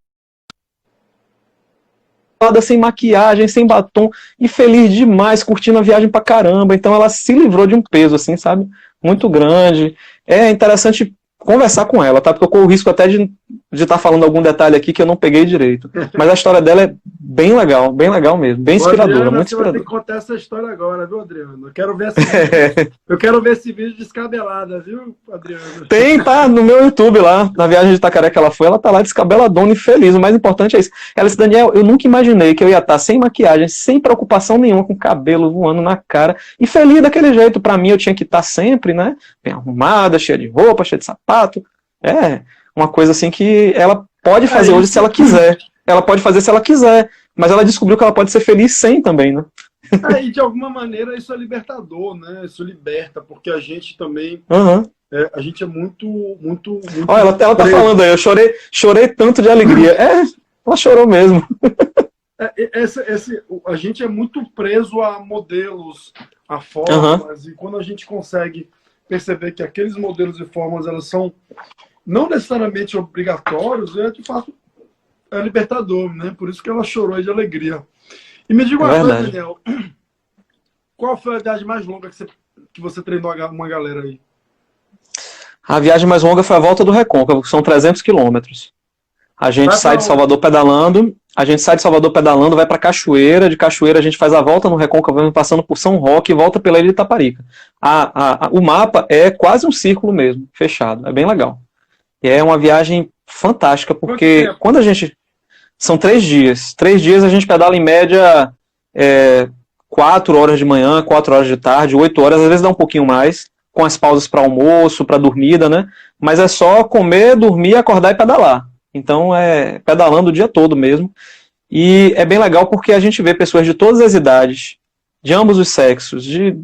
sem maquiagem, sem batom, e feliz demais, curtindo a viagem pra caramba. Então ela se livrou de um peso, assim, sabe? Muito grande. É interessante conversar com ela, tá? Porque eu corro o risco até de estar falando algum detalhe aqui que eu não peguei direito. Mas a história dela é bem legal mesmo, bem inspiradora, Adriana, muito você inspiradora. vai ter que contar essa história agora, viu, Adriano? Eu quero ver esse vídeo. Eu quero ver esse vídeo descabelada, viu, Adriano? Tem, tá no meu YouTube lá, na viagem de Itacaré que ela foi, ela tá lá descabeladona e feliz. O mais importante é isso. Ela disse, Daniel, eu nunca imaginei que eu ia estar sem maquiagem, sem preocupação nenhuma, com o cabelo voando na cara, e feliz daquele jeito. Pra mim, eu tinha que estar sempre, né, bem arrumada, cheia de roupa, cheia de sapato. É uma coisa assim que ela pode fazer hoje se ela quiser. Ela pode fazer se ela quiser, mas ela descobriu que ela pode ser feliz sem também, né? E de alguma maneira isso é libertador, né? Isso liberta, porque a gente também... a gente é muito Olha, ela tá falando aí, eu chorei tanto de alegria. Ela chorou mesmo. A gente é muito preso a modelos, a formas, e quando a gente consegue perceber que aqueles modelos e formas, elas são não necessariamente obrigatórios, de fato, é libertador, né? Por isso que ela chorou de alegria. E me diga uma coisa, Daniel, qual foi a viagem mais longa que você treinou uma galera aí? A viagem mais longa foi a volta do Recôncavo, que são 300 quilômetros. A gente sai de Salvador pedalando, vai para Cachoeira, de Cachoeira a gente faz a volta no Recôncavo, passando por São Roque e volta pela Ilha de Itaparica. O mapa é quase um círculo mesmo, fechado, é bem legal. E é uma viagem fantástica, porque quando a gente... São 3 dias. 3 dias a gente pedala em média 4 horas de manhã, 4 horas de tarde, 8 horas, às vezes dá um pouquinho mais, com as pausas para almoço, para dormida, né? Mas é só comer, dormir, acordar e pedalar. Então é pedalando o dia todo mesmo. E é bem legal porque a gente vê pessoas de todas as idades, de ambos os sexos, de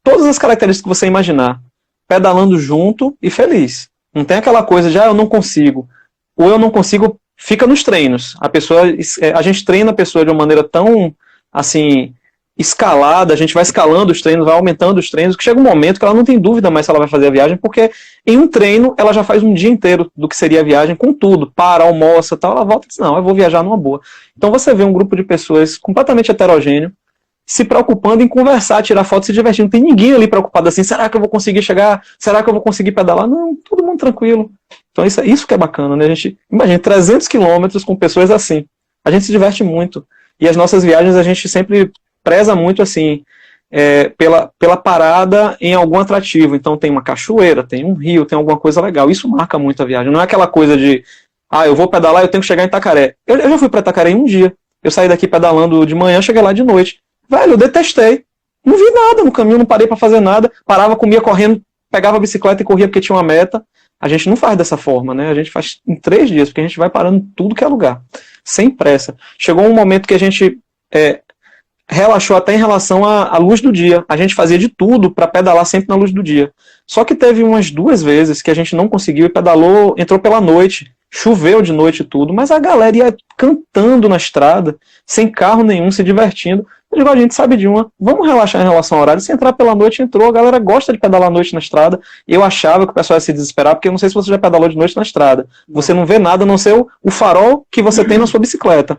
todas as características que você imaginar, pedalando junto e feliz. Não tem aquela coisa de, eu não consigo. Ou eu não consigo, fica nos treinos. A gente treina a pessoa de uma maneira tão, assim, escalada, a gente vai escalando os treinos, vai aumentando os treinos, que chega um momento que ela não tem dúvida mais se ela vai fazer a viagem, porque em um treino ela já faz um dia inteiro do que seria a viagem, com tudo, para, almoça, tal, ela volta e diz, não, eu vou viajar numa boa. Então você vê um grupo de pessoas completamente heterogêneo, se preocupando em conversar, tirar foto, se divertindo. Não tem ninguém ali preocupado assim, será que eu vou conseguir chegar? Será que eu vou conseguir pedalar? Não, todo mundo tranquilo. Então isso que é bacana, né? A gente, imagina, 300 quilômetros com pessoas assim. A gente se diverte muito. E as nossas viagens a gente sempre preza muito assim, pela parada em algum atrativo. Então tem uma cachoeira, tem um rio, tem alguma coisa legal. Isso marca muito a viagem. Não é aquela coisa de, eu vou pedalar, eu tenho que chegar em Itacaré. Eu já fui para Itacaré em um dia. Eu saí daqui pedalando de manhã, cheguei lá de noite. Velho, eu detestei. Não vi nada no caminho, não parei para fazer nada. Parava, comia correndo, pegava a bicicleta e corria porque tinha uma meta. A gente não faz dessa forma, né? A gente faz em 3 dias, porque a gente vai parando em tudo que é lugar, sem pressa. Chegou um momento que a gente relaxou até em relação à luz do dia. A gente fazia de tudo para pedalar sempre na luz do dia. Só que teve umas 2 vezes que a gente não conseguiu e pedalou, entrou pela noite, choveu de noite e tudo, mas a galera ia cantando na estrada, sem carro nenhum, se divertindo. Eu digo, a gente sabe de uma, vamos relaxar em relação ao horário. Se entrar pela noite, entrou. A galera gosta de pedalar à noite na estrada. Eu achava que o pessoal ia se desesperar, porque eu não sei se você já pedalou de noite na estrada. Você não vê nada a não ser o farol que você tem na sua bicicleta.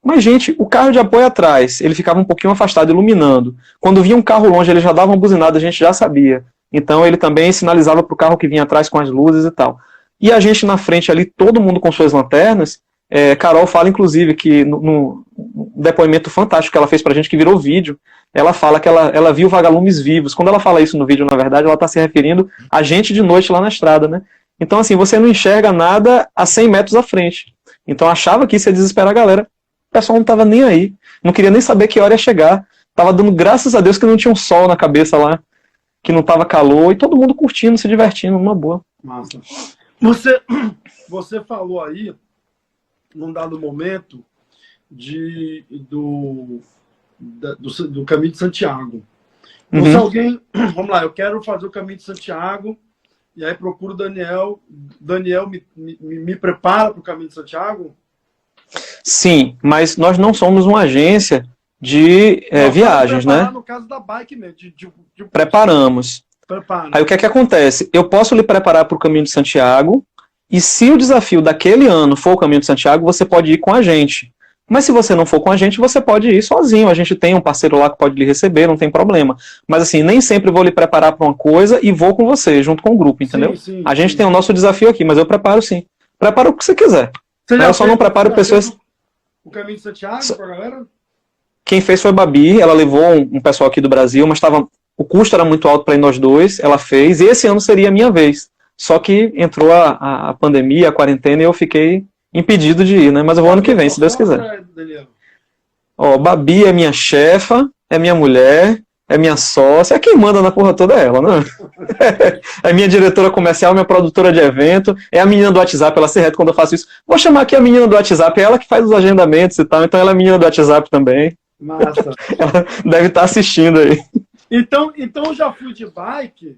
Mas, gente, o carro de apoio atrás, ele ficava um pouquinho afastado, iluminando. Quando vinha um carro longe, ele já dava uma buzinada, a gente já sabia. Então, ele também sinalizava para o carro que vinha atrás com as luzes e tal. E a gente na frente ali, todo mundo com suas lanternas. Carol fala, inclusive, que no depoimento fantástico que ela fez pra gente, que virou vídeo, ela fala que ela viu vagalumes vivos. Quando ela fala isso no vídeo, na verdade, ela está se referindo a gente de noite lá na estrada, né? Então, assim, você não enxerga nada a 100 metros à frente. Então, achava que isso ia desesperar a galera. O pessoal não estava nem aí. Não queria nem saber que hora ia chegar. Tava dando graças a Deus que não tinha um sol na cabeça lá, que não tava calor, e todo mundo curtindo, se divertindo, numa boa. Massa. Você falou aí, num dado momento, do Caminho de Santiago. Então, se alguém, vamos lá, eu quero fazer o Caminho de Santiago, e aí procuro o Daniel. Daniel me prepara para o Caminho de Santiago? Sim, mas nós não somos uma agência de viagens, né? No caso da bike mesmo. Preparamos. Aí o que é que acontece? Eu posso lhe preparar para o Caminho de Santiago, e se o desafio daquele ano for o Caminho de Santiago, você pode ir com a gente. Mas se você não for com a gente, você pode ir sozinho. A gente tem um parceiro lá que pode lhe receber, não tem problema. Mas assim, nem sempre vou lhe preparar para uma coisa e vou com você, junto com o grupo, entendeu? Sim, a gente tem o nosso desafio aqui, mas eu preparo sim. Preparo o que você quiser. Eu só não preparo pessoas... O Caminho de Santiago para a galera? Quem fez foi a Babi, ela levou um pessoal aqui do Brasil, mas o custo era muito alto para ir nós dois, ela fez, e esse ano seria a minha vez. Só que entrou a pandemia, a quarentena, e eu fiquei impedido de ir, né? Mas eu vou ano que vem, se Deus quiser. Ó, Babi é minha chefa, é minha mulher, é minha sócia, é quem manda na porra toda ela, né? É minha diretora comercial, minha produtora de evento, é a menina do WhatsApp, ela se reta quando eu faço isso. Vou chamar aqui a menina do WhatsApp, é ela que faz os agendamentos e tal, então ela é menina do WhatsApp também. Massa. Ela deve estar assistindo aí. Então eu já fui de bike.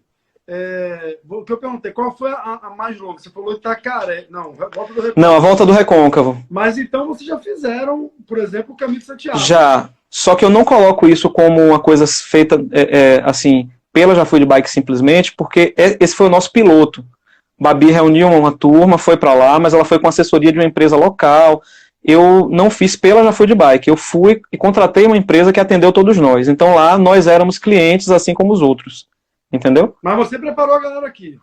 O que eu perguntei, qual foi a mais longa? Você falou Itacaré. Não, Volta do Recôncavo. Não, a Volta do Recôncavo. Mas então vocês já fizeram, por exemplo, o Caminho de Santiago. Já. Só que eu não coloco isso como uma coisa feita assim, pela Já Fui de Bike simplesmente, porque esse foi o nosso piloto. Babi reuniu uma turma, foi para lá, mas ela foi com assessoria de uma empresa local. Eu não fiz pela Já Fui de Bike, eu fui e contratei uma empresa que atendeu todos nós. Então lá nós éramos clientes assim como os outros. Entendeu? Mas você preparou a galera aqui.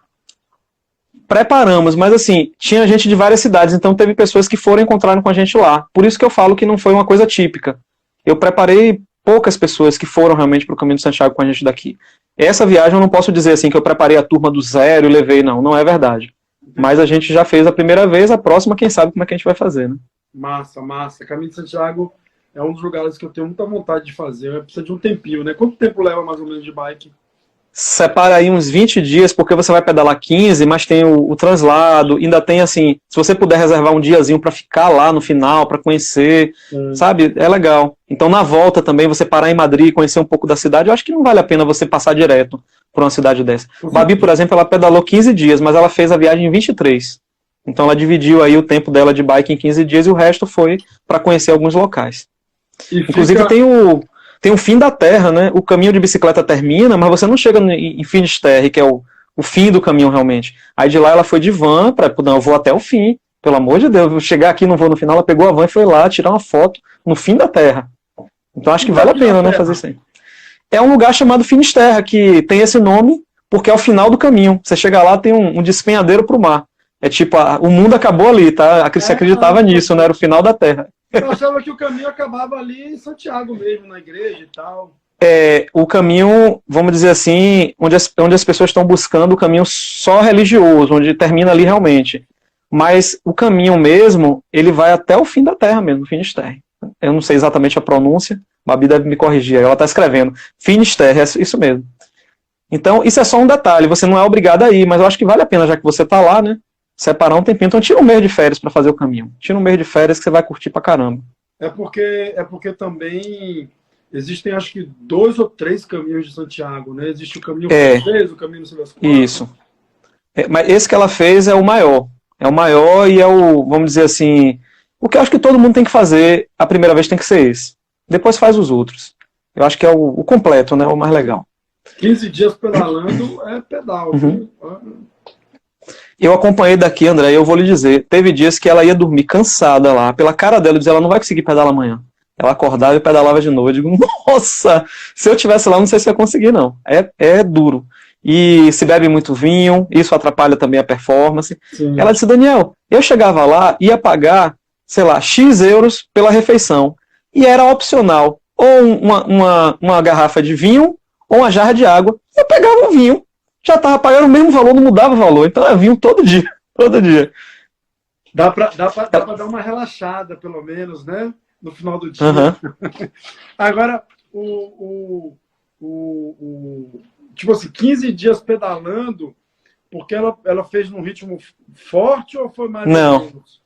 Preparamos, mas assim, tinha gente de várias cidades, então teve pessoas que foram e encontraram com a gente lá. Por isso que eu falo que não foi uma coisa típica. Eu preparei poucas pessoas que foram realmente para o Caminho de Santiago com a gente daqui. Essa viagem eu não posso dizer assim que eu preparei a turma do zero e levei, não é verdade. Mas a gente já fez a primeira vez, a próxima quem sabe como é que a gente vai fazer, né? Massa. Caminho de Santiago é um dos lugares que eu tenho muita vontade de fazer, precisa de um tempinho, né? Quanto tempo leva mais ou menos de bike? Separa aí uns 20 dias, porque você vai pedalar 15, mas tem o translado, ainda tem assim, se você puder reservar um diazinho para ficar lá no final, para conhecer, sabe, é legal. Então na volta também, você parar em Madrid, conhecer um pouco da cidade, eu acho que não vale a pena você passar direto por uma cidade dessa. Babi, por exemplo, ela pedalou 15 dias, mas ela fez a viagem em 23. Então ela dividiu aí o tempo dela de bike em 15 dias e o resto foi para conhecer alguns locais. Inclusive tem o fim da terra, né? O caminho de bicicleta termina, mas você não chega em Finisterre, que é o fim do caminho realmente. Aí de lá ela foi de van, não, eu vou até o fim, pelo amor de Deus, eu vou chegar aqui, não vou no final, ela pegou a van e foi lá tirar uma foto no fim da terra. Então acho que vale a pena, né, fazer isso aí. É um lugar chamado Finisterre, que tem esse nome porque é o final do caminho. Você chega lá, tem um despenhadeiro pro mar. É tipo, o mundo acabou ali, tá? Você acreditava nisso, né? Era o final da terra. Eu achava que o caminho acabava ali em Santiago mesmo, na igreja e tal. O caminho, vamos dizer assim, onde as pessoas estão buscando o caminho só religioso, onde termina ali realmente. Mas o caminho mesmo, ele vai até o fim da terra mesmo, Finisterre. Eu não sei exatamente a pronúncia, Babi deve me corrigir, ela está escrevendo. Finisterre, é isso mesmo. Então, isso é só um detalhe, você não é obrigado a ir, mas eu acho que vale a pena, já que você está lá, né? Separar um tempinho. Então, tira um mês de férias para fazer o caminho. Tira um mês de férias que você vai curtir pra caramba. É porque também existem, acho que, 2 ou 3 caminhos de Santiago, né? Existe o caminho francês, o caminho não sei das quantas. Isso. Mas esse que ela fez é o maior. É o maior e é o, vamos dizer assim, o que eu acho que todo mundo tem que fazer, a primeira vez tem que ser esse. Depois faz os outros. Eu acho que é o completo, né? O mais legal. 15 dias pedalando é pedal. Uhum. Eu acompanhei daqui, André, e eu vou lhe dizer, teve dias que ela ia dormir cansada lá, pela cara dela, dizia, ela não vai conseguir pedalar amanhã. Ela acordava e pedalava de novo. Eu digo, nossa, se eu tivesse lá, não sei se eu ia conseguir, não. É duro. E se bebe muito vinho, isso atrapalha também a performance. Sim. Ela disse, Daniel, eu chegava lá, ia pagar, sei lá, X euros pela refeição. E era opcional, ou uma garrafa de vinho, ou uma jarra de água. Eu pegava o vinho, já estava pagando o mesmo valor, não mudava o valor. Então eu vinho todo dia, todo dia. Dá pra dar uma relaxada, pelo menos, né? No final do dia. Uhum. Agora, tipo assim, 15 dias pedalando, porque ela fez num ritmo forte ou foi mais Não. ou menos?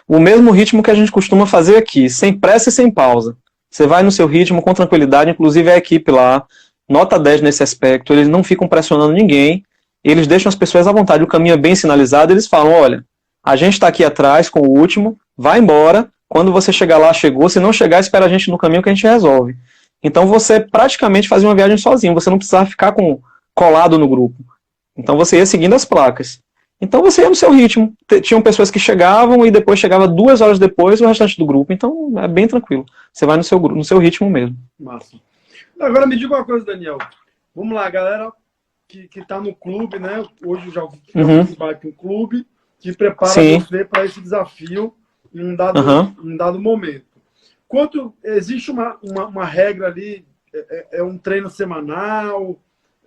O mesmo ritmo que a gente costuma fazer aqui, sem pressa e sem pausa. Você vai no seu ritmo, com tranquilidade, inclusive a equipe lá, nota 10 nesse aspecto, eles não ficam pressionando ninguém, eles deixam as pessoas à vontade, o caminho é bem sinalizado, eles falam, olha, a gente está aqui atrás com o último, vai embora, quando você chegar lá, chegou, se não chegar, espera a gente no caminho que a gente resolve. Então você praticamente fazia uma viagem sozinho, você não precisava ficar colado no grupo. Então você ia seguindo as placas. Então você ia no seu ritmo. Tinham pessoas que chegavam e depois chegava 2 horas depois o restante do grupo. Então é bem tranquilo. Você vai no seu ritmo mesmo. Massa. Agora me diga uma coisa, Daniel. Vamos lá, galera que está no clube, né? Hoje eu já vai para um clube que prepara você para esse desafio em um dado momento. Existe uma regra ali? É um treino semanal?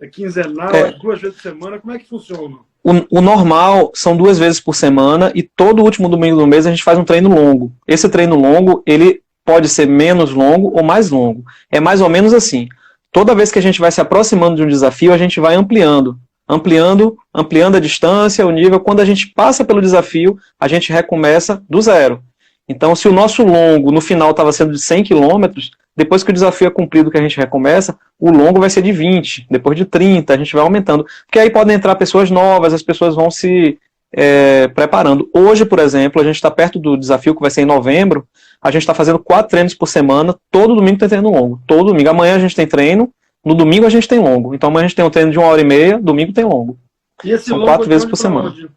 É quinzenal? É 2 vezes por semana? Como é que funciona? O normal são 2 vezes por semana e todo último domingo do mês a gente faz um treino longo. Esse treino longo, ele pode ser menos longo ou mais longo. É mais ou menos assim. Toda vez que a gente vai se aproximando de um desafio, a gente vai ampliando a distância, o nível. Quando a gente passa pelo desafio, a gente recomeça do zero. Então, se o nosso longo no final estava sendo de 100 km, depois que o desafio é cumprido, que a gente recomeça, o longo vai ser de 20, depois de 30, a gente vai aumentando. Porque aí podem entrar pessoas novas, as pessoas vão se preparando. Hoje, por exemplo, a gente está perto do desafio que vai ser em novembro, a gente está fazendo 4 treinos por semana, todo domingo tem treino longo. Todo domingo. Amanhã a gente tem treino, no domingo a gente tem longo. Então amanhã a gente tem um treino de 1h30, domingo tem longo. E esse São 4 vezes por semana. Onde?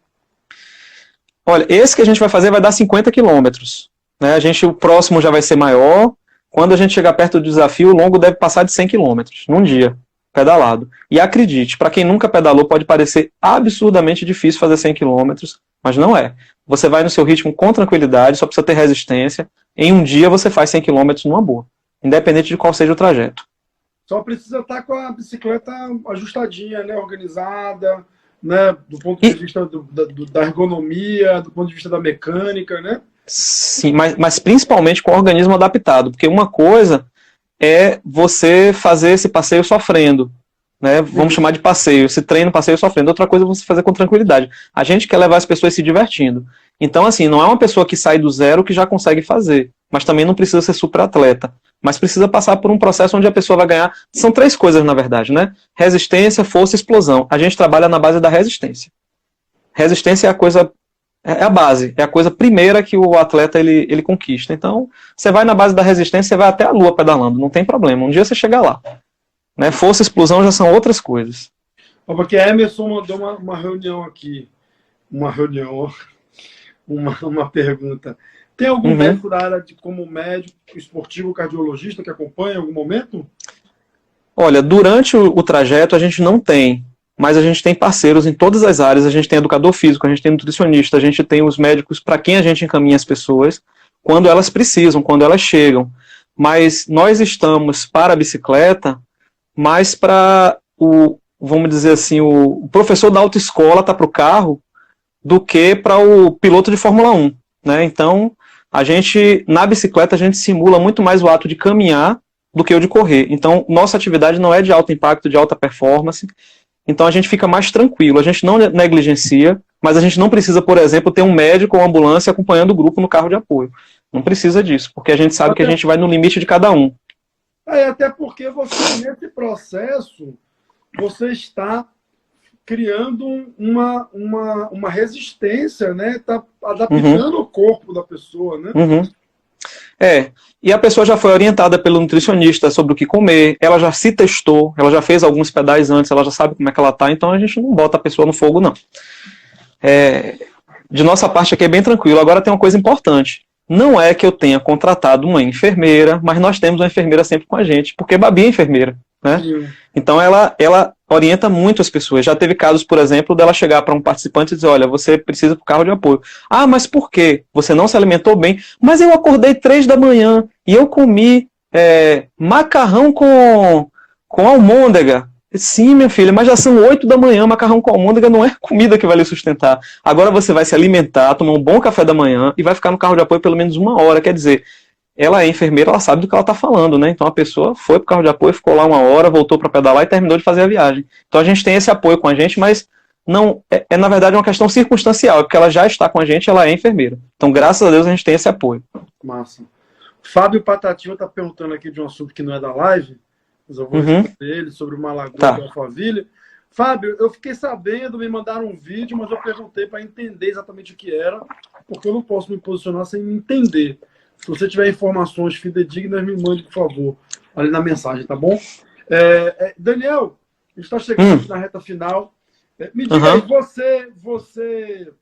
Olha, esse que a gente vai fazer vai dar 50 quilômetros. Né? O próximo já vai ser maior. Quando a gente chegar perto do desafio, o longo deve passar de 100 quilômetros num dia, pedalado. E acredite, para quem nunca pedalou, pode parecer absurdamente difícil fazer 100 quilômetros, mas não é. Você vai no seu ritmo com tranquilidade, só precisa ter resistência. Em um dia você faz 100 quilômetros numa boa, independente de qual seja o trajeto. Só precisa estar com a bicicleta ajustadinha, né, organizada, né, do ponto de vista da ergonomia, do ponto de vista da mecânica, né? Sim, mas principalmente com o organismo adaptado, porque uma coisa é você fazer esse passeio sofrendo, né? Vamos chamar de passeio, esse treino, passeio sofrendo. Outra coisa é você fazer com tranquilidade. A gente quer levar as pessoas se divertindo. Então, assim, não é uma pessoa que sai do zero que já consegue fazer, mas também não precisa ser super atleta, mas precisa passar por um processo onde a pessoa vai ganhar. São 3 coisas, na verdade, né? Resistência, força e explosão. A gente trabalha na base da resistência. Resistência é a base, é a coisa primeira que o atleta ele conquista. Então, você vai na base da resistência, você vai até a lua pedalando, não tem problema. Um dia você chega lá. Né? Força e explosão já são outras coisas. Porque a Emerson mandou uma reunião aqui. Uma pergunta. Tem algum médico da área como médico esportivo, cardiologista que acompanha em algum momento? Olha, durante o trajeto a gente não tem, mas a gente tem parceiros em todas as áreas. A gente tem educador físico, a gente tem nutricionista, a gente tem os médicos para quem a gente encaminha as pessoas quando elas precisam, quando elas chegam. Mas nós estamos para a bicicleta, mais para vamos dizer assim, o professor da autoescola tá para o carro do que para o piloto de Fórmula 1. Né? Então, na bicicleta, a gente simula muito mais o ato de caminhar do que o de correr. Então, nossa atividade não é de alto impacto, de alta performance. então a gente fica mais tranquilo, a gente não negligencia, mas a gente não precisa, por exemplo, ter um médico ou ambulância acompanhando o grupo no carro de apoio. Não precisa disso, porque a gente sabe que a gente vai no limite de cada um. Até porque você, nesse processo, você está criando uma resistência, né? Está adaptando o corpo da pessoa, né? E a pessoa já foi orientada pelo nutricionista sobre o que comer, ela já se testou, ela já fez alguns pedais antes, ela já sabe como é que ela tá, então a gente não bota a pessoa no fogo, não. De nossa parte aqui é bem tranquilo. Agora tem uma coisa importante. Não é que eu tenha contratado uma enfermeira, mas nós temos uma enfermeira sempre com a gente, porque Babi é enfermeira, né? Então ela orienta muito as pessoas. Já teve casos, por exemplo, dela chegar para um participante e dizer, olha, você precisa do carro de apoio. Ah, mas por quê? Você não se alimentou bem? Mas eu acordei 3 da manhã e eu comi macarrão com almôndega. Sim, minha filha, mas já são 8 da manhã, macarrão com almôndega não é comida que vai lhe sustentar. Agora você vai se alimentar, tomar um bom café da manhã e vai ficar no carro de apoio pelo menos 1 hora. Quer dizer, ela é enfermeira, ela sabe do que ela está falando, né? Então a pessoa foi para o carro de apoio, ficou lá 1 hora, voltou para pedalar e terminou de fazer a viagem. Então a gente tem esse apoio com a gente, mas não na verdade uma questão circunstancial, porque ela já está com a gente, ela é enfermeira. Então graças a Deus a gente tem esse apoio. Massa. Fábio Patativa está perguntando aqui de um assunto que não é da live, mas eu vou responder ele sobre uma lagoa de Alphaville. Fábio, eu fiquei sabendo, me mandaram um vídeo, mas eu perguntei para entender exatamente o que era, porque eu não posso me posicionar sem me entender. Se você tiver informações fidedignas, me mande, por favor, ali na mensagem, tá bom? Daniel, a gente está chegando aqui na reta final. Me diga aí, você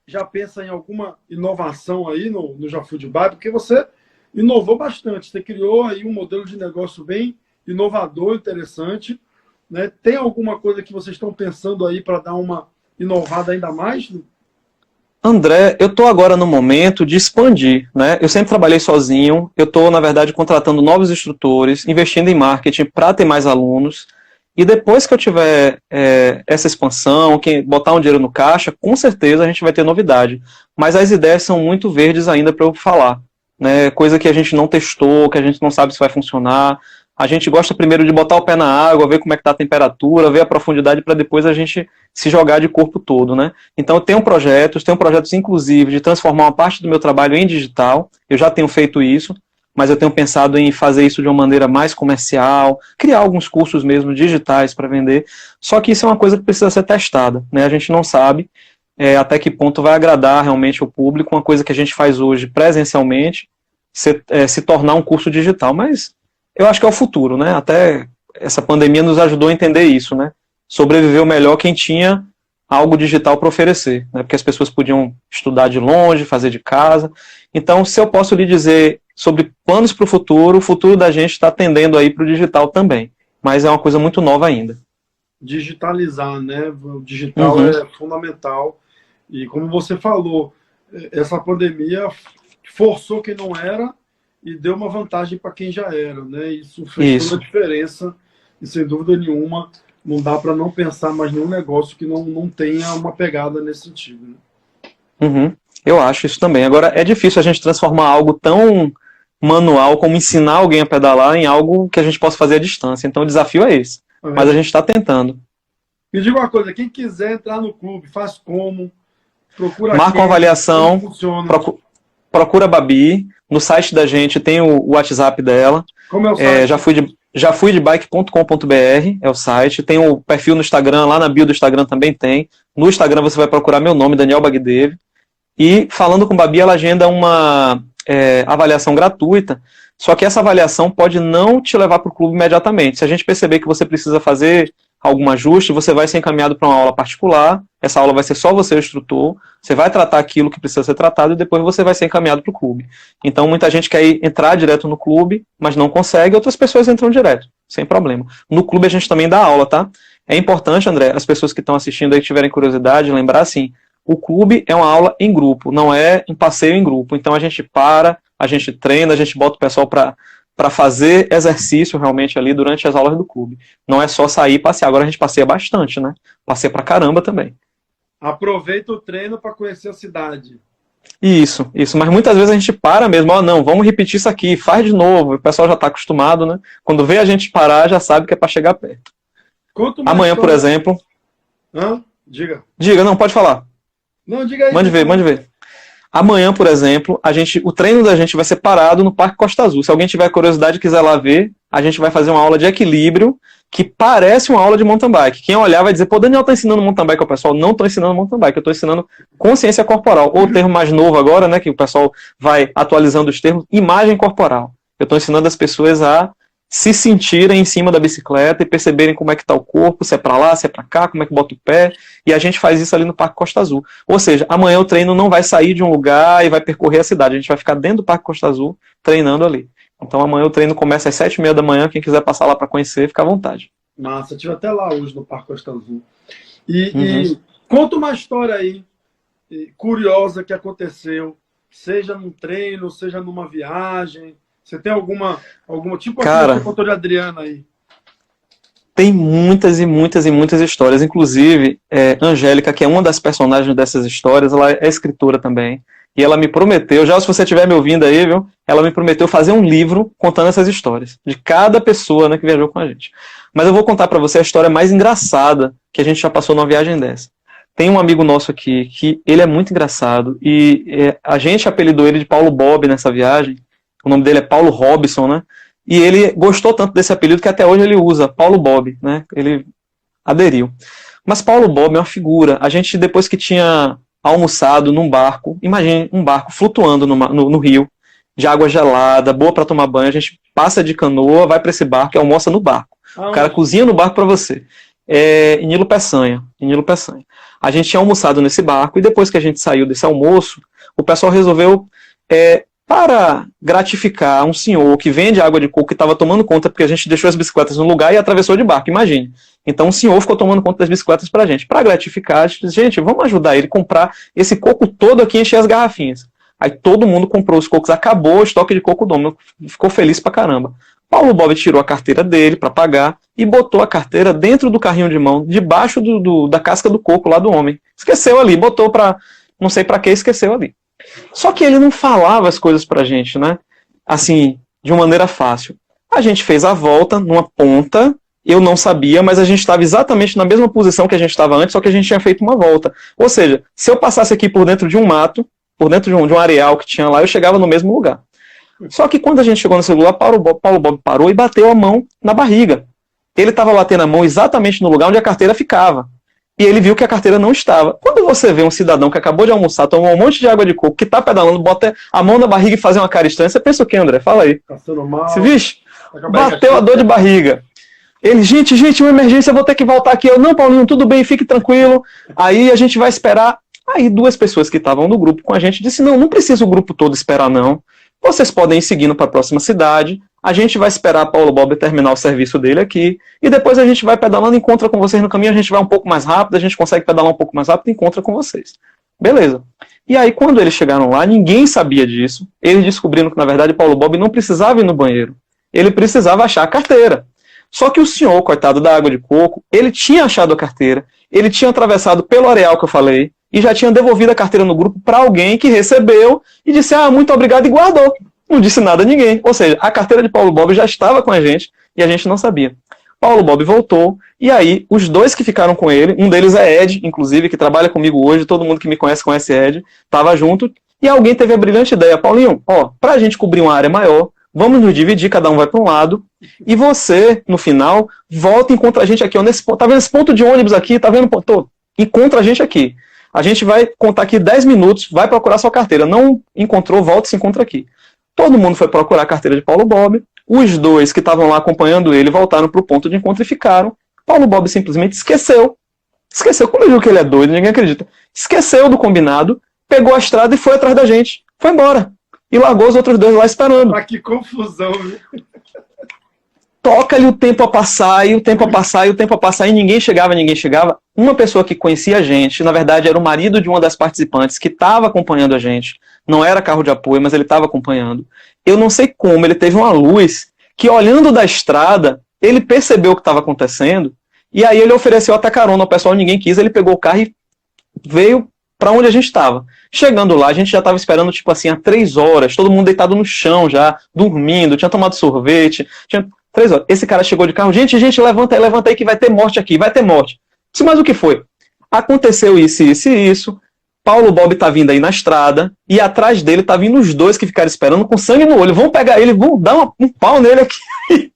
já pensa em alguma inovação aí no JaFoodBuy? Porque você inovou bastante, você criou aí um modelo de negócio bem inovador, interessante, né? Tem alguma coisa que vocês estão pensando aí para dar uma inovada ainda mais? André, eu estou agora no momento de expandir, né? Eu sempre trabalhei sozinho, eu estou, na verdade, contratando novos instrutores, investindo em marketing para ter mais alunos, e depois que eu tiver essa expansão, botar um dinheiro no caixa, com certeza a gente vai ter novidade. Mas as ideias são muito verdes ainda para eu falar, né? Coisa que a gente não testou, que a gente não sabe se vai funcionar. A gente gosta primeiro de botar o pé na água, ver como é que está a temperatura, ver a profundidade, para depois a gente se jogar de corpo todo, né? Então eu tenho projetos inclusive de transformar uma parte do meu trabalho em digital. Eu já tenho feito isso, mas eu tenho pensado em fazer isso de uma maneira mais comercial, criar alguns cursos mesmo digitais para vender. Só que isso é uma coisa que precisa ser testada, né? A gente não sabe até que ponto vai agradar realmente o público, uma coisa que a gente faz hoje presencialmente, se tornar um curso digital, mas eu acho que é o futuro, né? Até essa pandemia nos ajudou a entender isso, né? Sobreviveu melhor quem tinha algo digital para oferecer, né? Porque as pessoas podiam estudar de longe, fazer de casa. Então, se eu posso lhe dizer sobre planos para o futuro da gente está tendendo aí para o digital também, mas é uma coisa muito nova ainda. Digitalizar, né? O digital é fundamental. E como você falou, essa pandemia forçou quem não era e deu uma vantagem para quem já era, né? Isso fez toda a diferença e, sem dúvida nenhuma, não dá para não pensar mais nenhum negócio que não tenha uma pegada nesse sentido, né? Eu acho isso também. Agora, é difícil a gente transformar algo tão manual como ensinar alguém a pedalar em algo que a gente possa fazer à distância. Então, o desafio é esse. Mas a gente está tentando. Me diga uma coisa, quem quiser entrar no clube, faz como? Procura Marca uma avaliação, procura a Babi. No site da gente tem o WhatsApp dela. Como é o site? jafuidebike.com.br é o site. Tem o perfil no Instagram, lá na bio do Instagram também tem. No Instagram você vai procurar meu nome, Daniel Bagdev. E falando com a Babi, ela agenda uma avaliação gratuita. Só que essa avaliação pode não te levar para o clube imediatamente. Se a gente perceber que você precisa fazer algum ajuste, você vai ser encaminhado para uma aula particular. Essa aula vai ser só você, o instrutor. Você vai tratar aquilo que precisa ser tratado e depois você vai ser encaminhado para o clube. Então, muita gente quer entrar direto no clube, mas não consegue. Outras pessoas entram direto, sem problema. No clube a gente também dá aula, tá? É importante, André, as pessoas que estão assistindo aí, que tiverem curiosidade, lembrar assim, o clube é uma aula em grupo, não é um passeio em grupo. Então, a gente a gente treina, a gente bota o pessoal para fazer exercício realmente ali durante as aulas do clube. Não é só sair e passear. Agora a gente passeia bastante, né? Passeia pra caramba também. Aproveita o treino para conhecer a cidade. Isso. Mas muitas vezes a gente para mesmo. Não, vamos repetir isso aqui, faz de novo. O pessoal já está acostumado, né? Quando vê a gente parar, já sabe que é para chegar perto. Conta uma Amanhã, por história. exemplo... Hã? Diga. Diga, não, pode falar. Não, diga aí. Mande ver, mande ver. Amanhã, por exemplo, o treino da gente vai ser parado no Parque Costa Azul. Se alguém tiver curiosidade e quiser lá ver, a gente vai fazer uma aula de equilíbrio que parece uma aula de mountain bike. Quem olhar vai dizer, pô, Daniel tá ensinando mountain bike ao pessoal. Não tô ensinando mountain bike, eu tô ensinando consciência corporal. Ou o termo mais novo agora, né, que o pessoal vai atualizando os termos, imagem corporal. Eu tô ensinando as pessoas a se sentirem em cima da bicicleta e perceberem como é que tá o corpo, se é para lá, se é para cá, como é que bota o pé, e a gente faz isso ali no Parque Costa Azul. Ou seja, amanhã o treino não vai sair de um lugar e vai percorrer a cidade, a gente vai ficar dentro do Parque Costa Azul treinando ali. Então amanhã o treino começa às 7h30 da manhã, quem quiser passar lá para conhecer, fica à vontade. Massa, eu estive até lá hoje no Parque Costa Azul. E conta uma história aí, curiosa que aconteceu, seja num treino, seja numa viagem. Você tem alguma tipo Cara, assim, contou de Adriana aí? Tem muitas e muitas e muitas histórias. Inclusive, Angélica, que é uma das personagens dessas histórias, ela é escritora também. E ela me prometeu, já se você estiver me ouvindo aí, viu? Ela me prometeu fazer um livro contando essas histórias, de cada pessoa, né, que viajou com a gente. Mas eu vou contar para você a história mais engraçada que a gente já passou numa viagem dessa. Tem um amigo nosso aqui, que ele é muito engraçado, e a gente apelidou ele de Paulo Bob nessa viagem. O nome dele é Paulo Robson, né? E ele gostou tanto desse apelido que até hoje ele usa, Paulo Bob, né? Ele aderiu. Mas Paulo Bob é uma figura. A gente, depois que tinha almoçado num barco, imagine um barco flutuando no rio, de água gelada, boa para tomar banho, a gente passa de canoa, vai para esse barco e almoça no barco. O cara cozinha no barco para você. Em Nilo Peçanha. A gente tinha almoçado nesse barco e depois que a gente saiu desse almoço, o pessoal resolveu... para gratificar um senhor que vende água de coco que estava tomando conta, porque a gente deixou as bicicletas no lugar e atravessou de barco, imagine. Então o senhor ficou tomando conta das bicicletas pra gente. Para gratificar, a gente disse, gente, vamos ajudar ele a comprar esse coco todo aqui e encher as garrafinhas. Aí todo mundo comprou os cocos, acabou o estoque de coco do homem, ficou feliz pra caramba. Paulo Bob tirou a carteira dele para pagar e botou a carteira dentro do carrinho de mão, debaixo da casca do coco lá do homem. Esqueceu ali, botou pra... não sei pra que, esqueceu ali. Só que ele não falava as coisas pra gente, né? Assim, de uma maneira fácil. A gente fez a volta numa ponta, eu não sabia, mas a gente estava exatamente na mesma posição que a gente estava antes, só que a gente tinha feito uma volta. Ou seja, se eu passasse aqui por dentro de um mato, por dentro de um areal que tinha lá, eu chegava no mesmo lugar. Só que quando a gente chegou nesse lugar, Paulo Bob parou e bateu a mão na barriga. Ele estava batendo a mão exatamente no lugar onde a carteira ficava. E ele viu que a carteira não estava. Quando você vê um cidadão que acabou de almoçar, tomou um monte de água de coco, que está pedalando, bota a mão na barriga e fazer uma cara estranha, você pensa o quê, André? Fala aí. Passando mal. Se vixe, bateu a dor de barriga. Ele, gente, uma emergência, eu vou ter que voltar aqui. Eu, não, Paulinho, tudo bem, fique tranquilo. Aí a gente vai esperar. Aí duas pessoas que estavam no grupo com a gente disse, não precisa o grupo todo esperar, não. Vocês podem ir seguindo para a próxima cidade. A gente vai esperar Paulo Bob terminar o serviço dele aqui, e depois a gente vai pedalando, encontra com vocês no caminho, a gente vai um pouco mais rápido, a gente consegue pedalar um pouco mais rápido e encontra com vocês. Beleza. E aí, quando eles chegaram lá, ninguém sabia disso, eles descobriram que, na verdade, Paulo Bob não precisava ir no banheiro, ele precisava achar a carteira. Só que o senhor, coitado da água de coco, ele tinha achado a carteira, ele tinha atravessado pelo areal que eu falei, e já tinha devolvido a carteira no grupo para alguém que recebeu, e disse, muito obrigado, e guardou. Não disse nada a ninguém. Ou seja, a carteira de Paulo Bob já estava com a gente e a gente não sabia. Paulo Bob voltou e aí os dois que ficaram com ele, um deles é Ed, inclusive, que trabalha comigo hoje, todo mundo que me conhece Ed, estava junto, e alguém teve a brilhante ideia, Paulinho, para a gente cobrir uma área maior, vamos nos dividir, cada um vai para um lado, e você, no final, volta e encontra a gente aqui, nesse ponto, tá vendo esse ponto de ônibus aqui, tá vendo? Encontra a gente aqui. A gente vai contar aqui 10 minutos, vai procurar sua carteira. Não encontrou, volta e se encontra aqui. Todo mundo foi procurar a carteira de Paulo Bob. Os dois que estavam lá acompanhando ele voltaram para o ponto de encontro e ficaram. Paulo Bob simplesmente esqueceu. Esqueceu, como eu digo que ele é doido, ninguém acredita. Esqueceu do combinado, pegou a estrada e foi atrás da gente. Foi embora. E largou os outros dois lá esperando. Ah, que confusão, viu? Toca-lhe o tempo a passar, e o tempo a passar, e o tempo a passar, e ninguém chegava. Uma pessoa que conhecia a gente, na verdade era o marido de uma das participantes que estava acompanhando a gente, não era carro de apoio, mas ele estava acompanhando. Eu não sei como, ele teve uma luz que, olhando da estrada, ele percebeu o que estava acontecendo, e aí ele ofereceu até carona ao pessoal, ninguém quis, ele pegou o carro e veio para onde a gente estava. Chegando lá, a gente já estava esperando, tipo assim, há 3 horas, todo mundo deitado no chão já, dormindo, tinha tomado sorvete, 3 horas. Esse cara chegou de carro, gente, levanta aí que vai ter morte aqui, vai ter morte. Disse, mas o que foi? Aconteceu isso, isso e isso. Paulo Bob tá vindo aí na estrada e atrás dele tá vindo os dois que ficaram esperando com sangue no olho. Vão pegar ele, vão dar um pau nele aqui.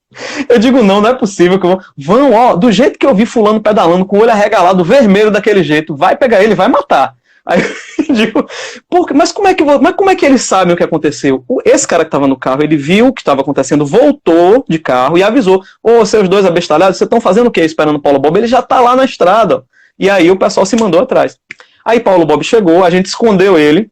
Eu digo, não é possível que vão, ó, do jeito que eu vi fulano pedalando, com o olho arregalado, vermelho daquele jeito, vai pegar ele, vai matar. Aí eu digo, mas como é que eles sabem o que aconteceu? Esse cara que estava no carro, ele viu o que estava acontecendo, voltou de carro e avisou, seus dois abestalhados, vocês estão fazendo o quê esperando o Paulo Bob? Ele já tá lá na estrada. Ó. E aí o pessoal se mandou atrás. Aí Paulo Bob chegou, a gente escondeu ele,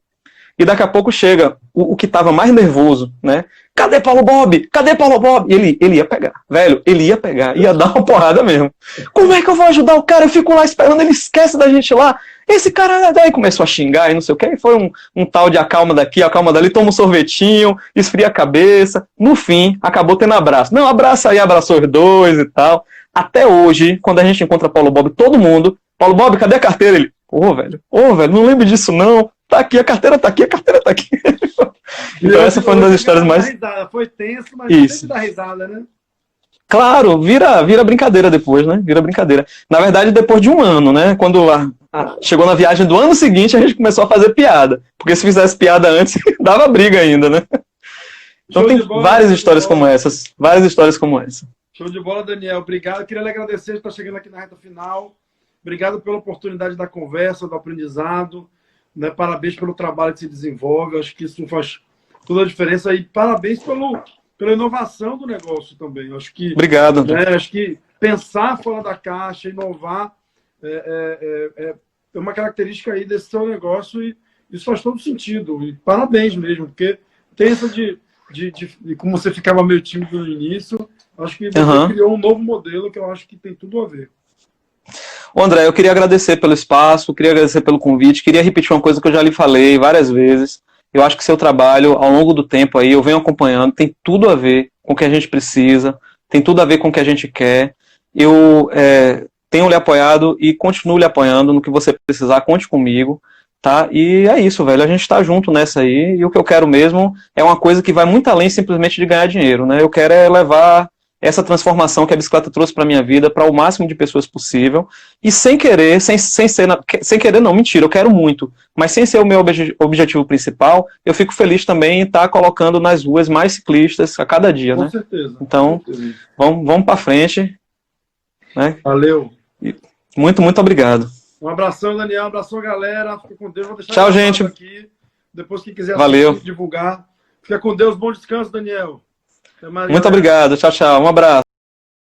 e daqui a pouco chega o que estava mais nervoso, né? Cadê Paulo Bob? Cadê Paulo Bob? E ele ia pegar, velho, ele ia pegar, ia dar uma porrada mesmo. Como é que eu vou ajudar o cara? Eu fico lá esperando, ele esquece da gente lá. Esse cara daí começou a xingar e não sei o que, e foi um tal de acalma daqui, acalma dali, toma um sorvetinho, esfria a cabeça. No fim, acabou tendo abraço. Não, abraça aí, abraçou os dois e tal. Até hoje, quando a gente encontra Paulo Bob, todo mundo, Paulo Bob, cadê a carteira? Ele, velho, não lembro disso não. Tá aqui, a carteira tá aqui. Então essa foi uma das histórias mais... Foi tenso, mas isso. Sempre dá risada, né? Claro, vira brincadeira depois, né? Vira brincadeira. Na verdade, depois de um ano, né? Quando chegou na viagem do ano seguinte, a gente começou a fazer piada. Porque se fizesse piada antes, dava briga ainda, né? Então tem várias histórias como essas. Várias histórias como essa. Show de bola, Daniel. Obrigado. Queria lhe agradecer por estar chegando aqui na reta final. Obrigado pela oportunidade da conversa, do aprendizado. Né? Parabéns pelo trabalho que se desenvolve. Eu acho que isso faz toda a diferença. E parabéns pela inovação do negócio também. Eu acho que, obrigado. Né? Acho que pensar fora da caixa, inovar, é uma característica aí desse seu negócio e isso faz todo sentido. E parabéns mesmo, porque tem essa de como você ficava meio tímido no início, acho que você criou um novo modelo que eu acho que tem tudo a ver. André, eu queria agradecer pelo espaço, queria agradecer pelo convite, queria repetir uma coisa que eu já lhe falei várias vezes. Eu acho que seu trabalho, ao longo do tempo aí, eu venho acompanhando, tem tudo a ver com o que a gente precisa, tem tudo a ver com o que a gente quer. Eu tenho lhe apoiado e continuo lhe apoiando no que você precisar, conte comigo, tá? E é isso, velho, a gente tá junto nessa aí, e o que eu quero mesmo é uma coisa que vai muito além simplesmente de ganhar dinheiro, né? Eu quero levar essa transformação que a bicicleta trouxe para minha vida para o máximo de pessoas possível e sem querer, sem querer não, mentira, eu quero muito, mas sem ser o meu objetivo principal, eu fico feliz também em estar colocando nas ruas mais ciclistas a cada dia, né? Com certeza. Então, com certeza. Vamos para frente, né? Valeu. Muito obrigado. Um abração, Daniel, um abração, galera. Fica com Deus. Vou deixar tchau, gente. Aqui. Depois que quiser valeu. Divulgar. Fica com Deus, bom descanso, Daniel. Muito obrigado, tchau, um abraço.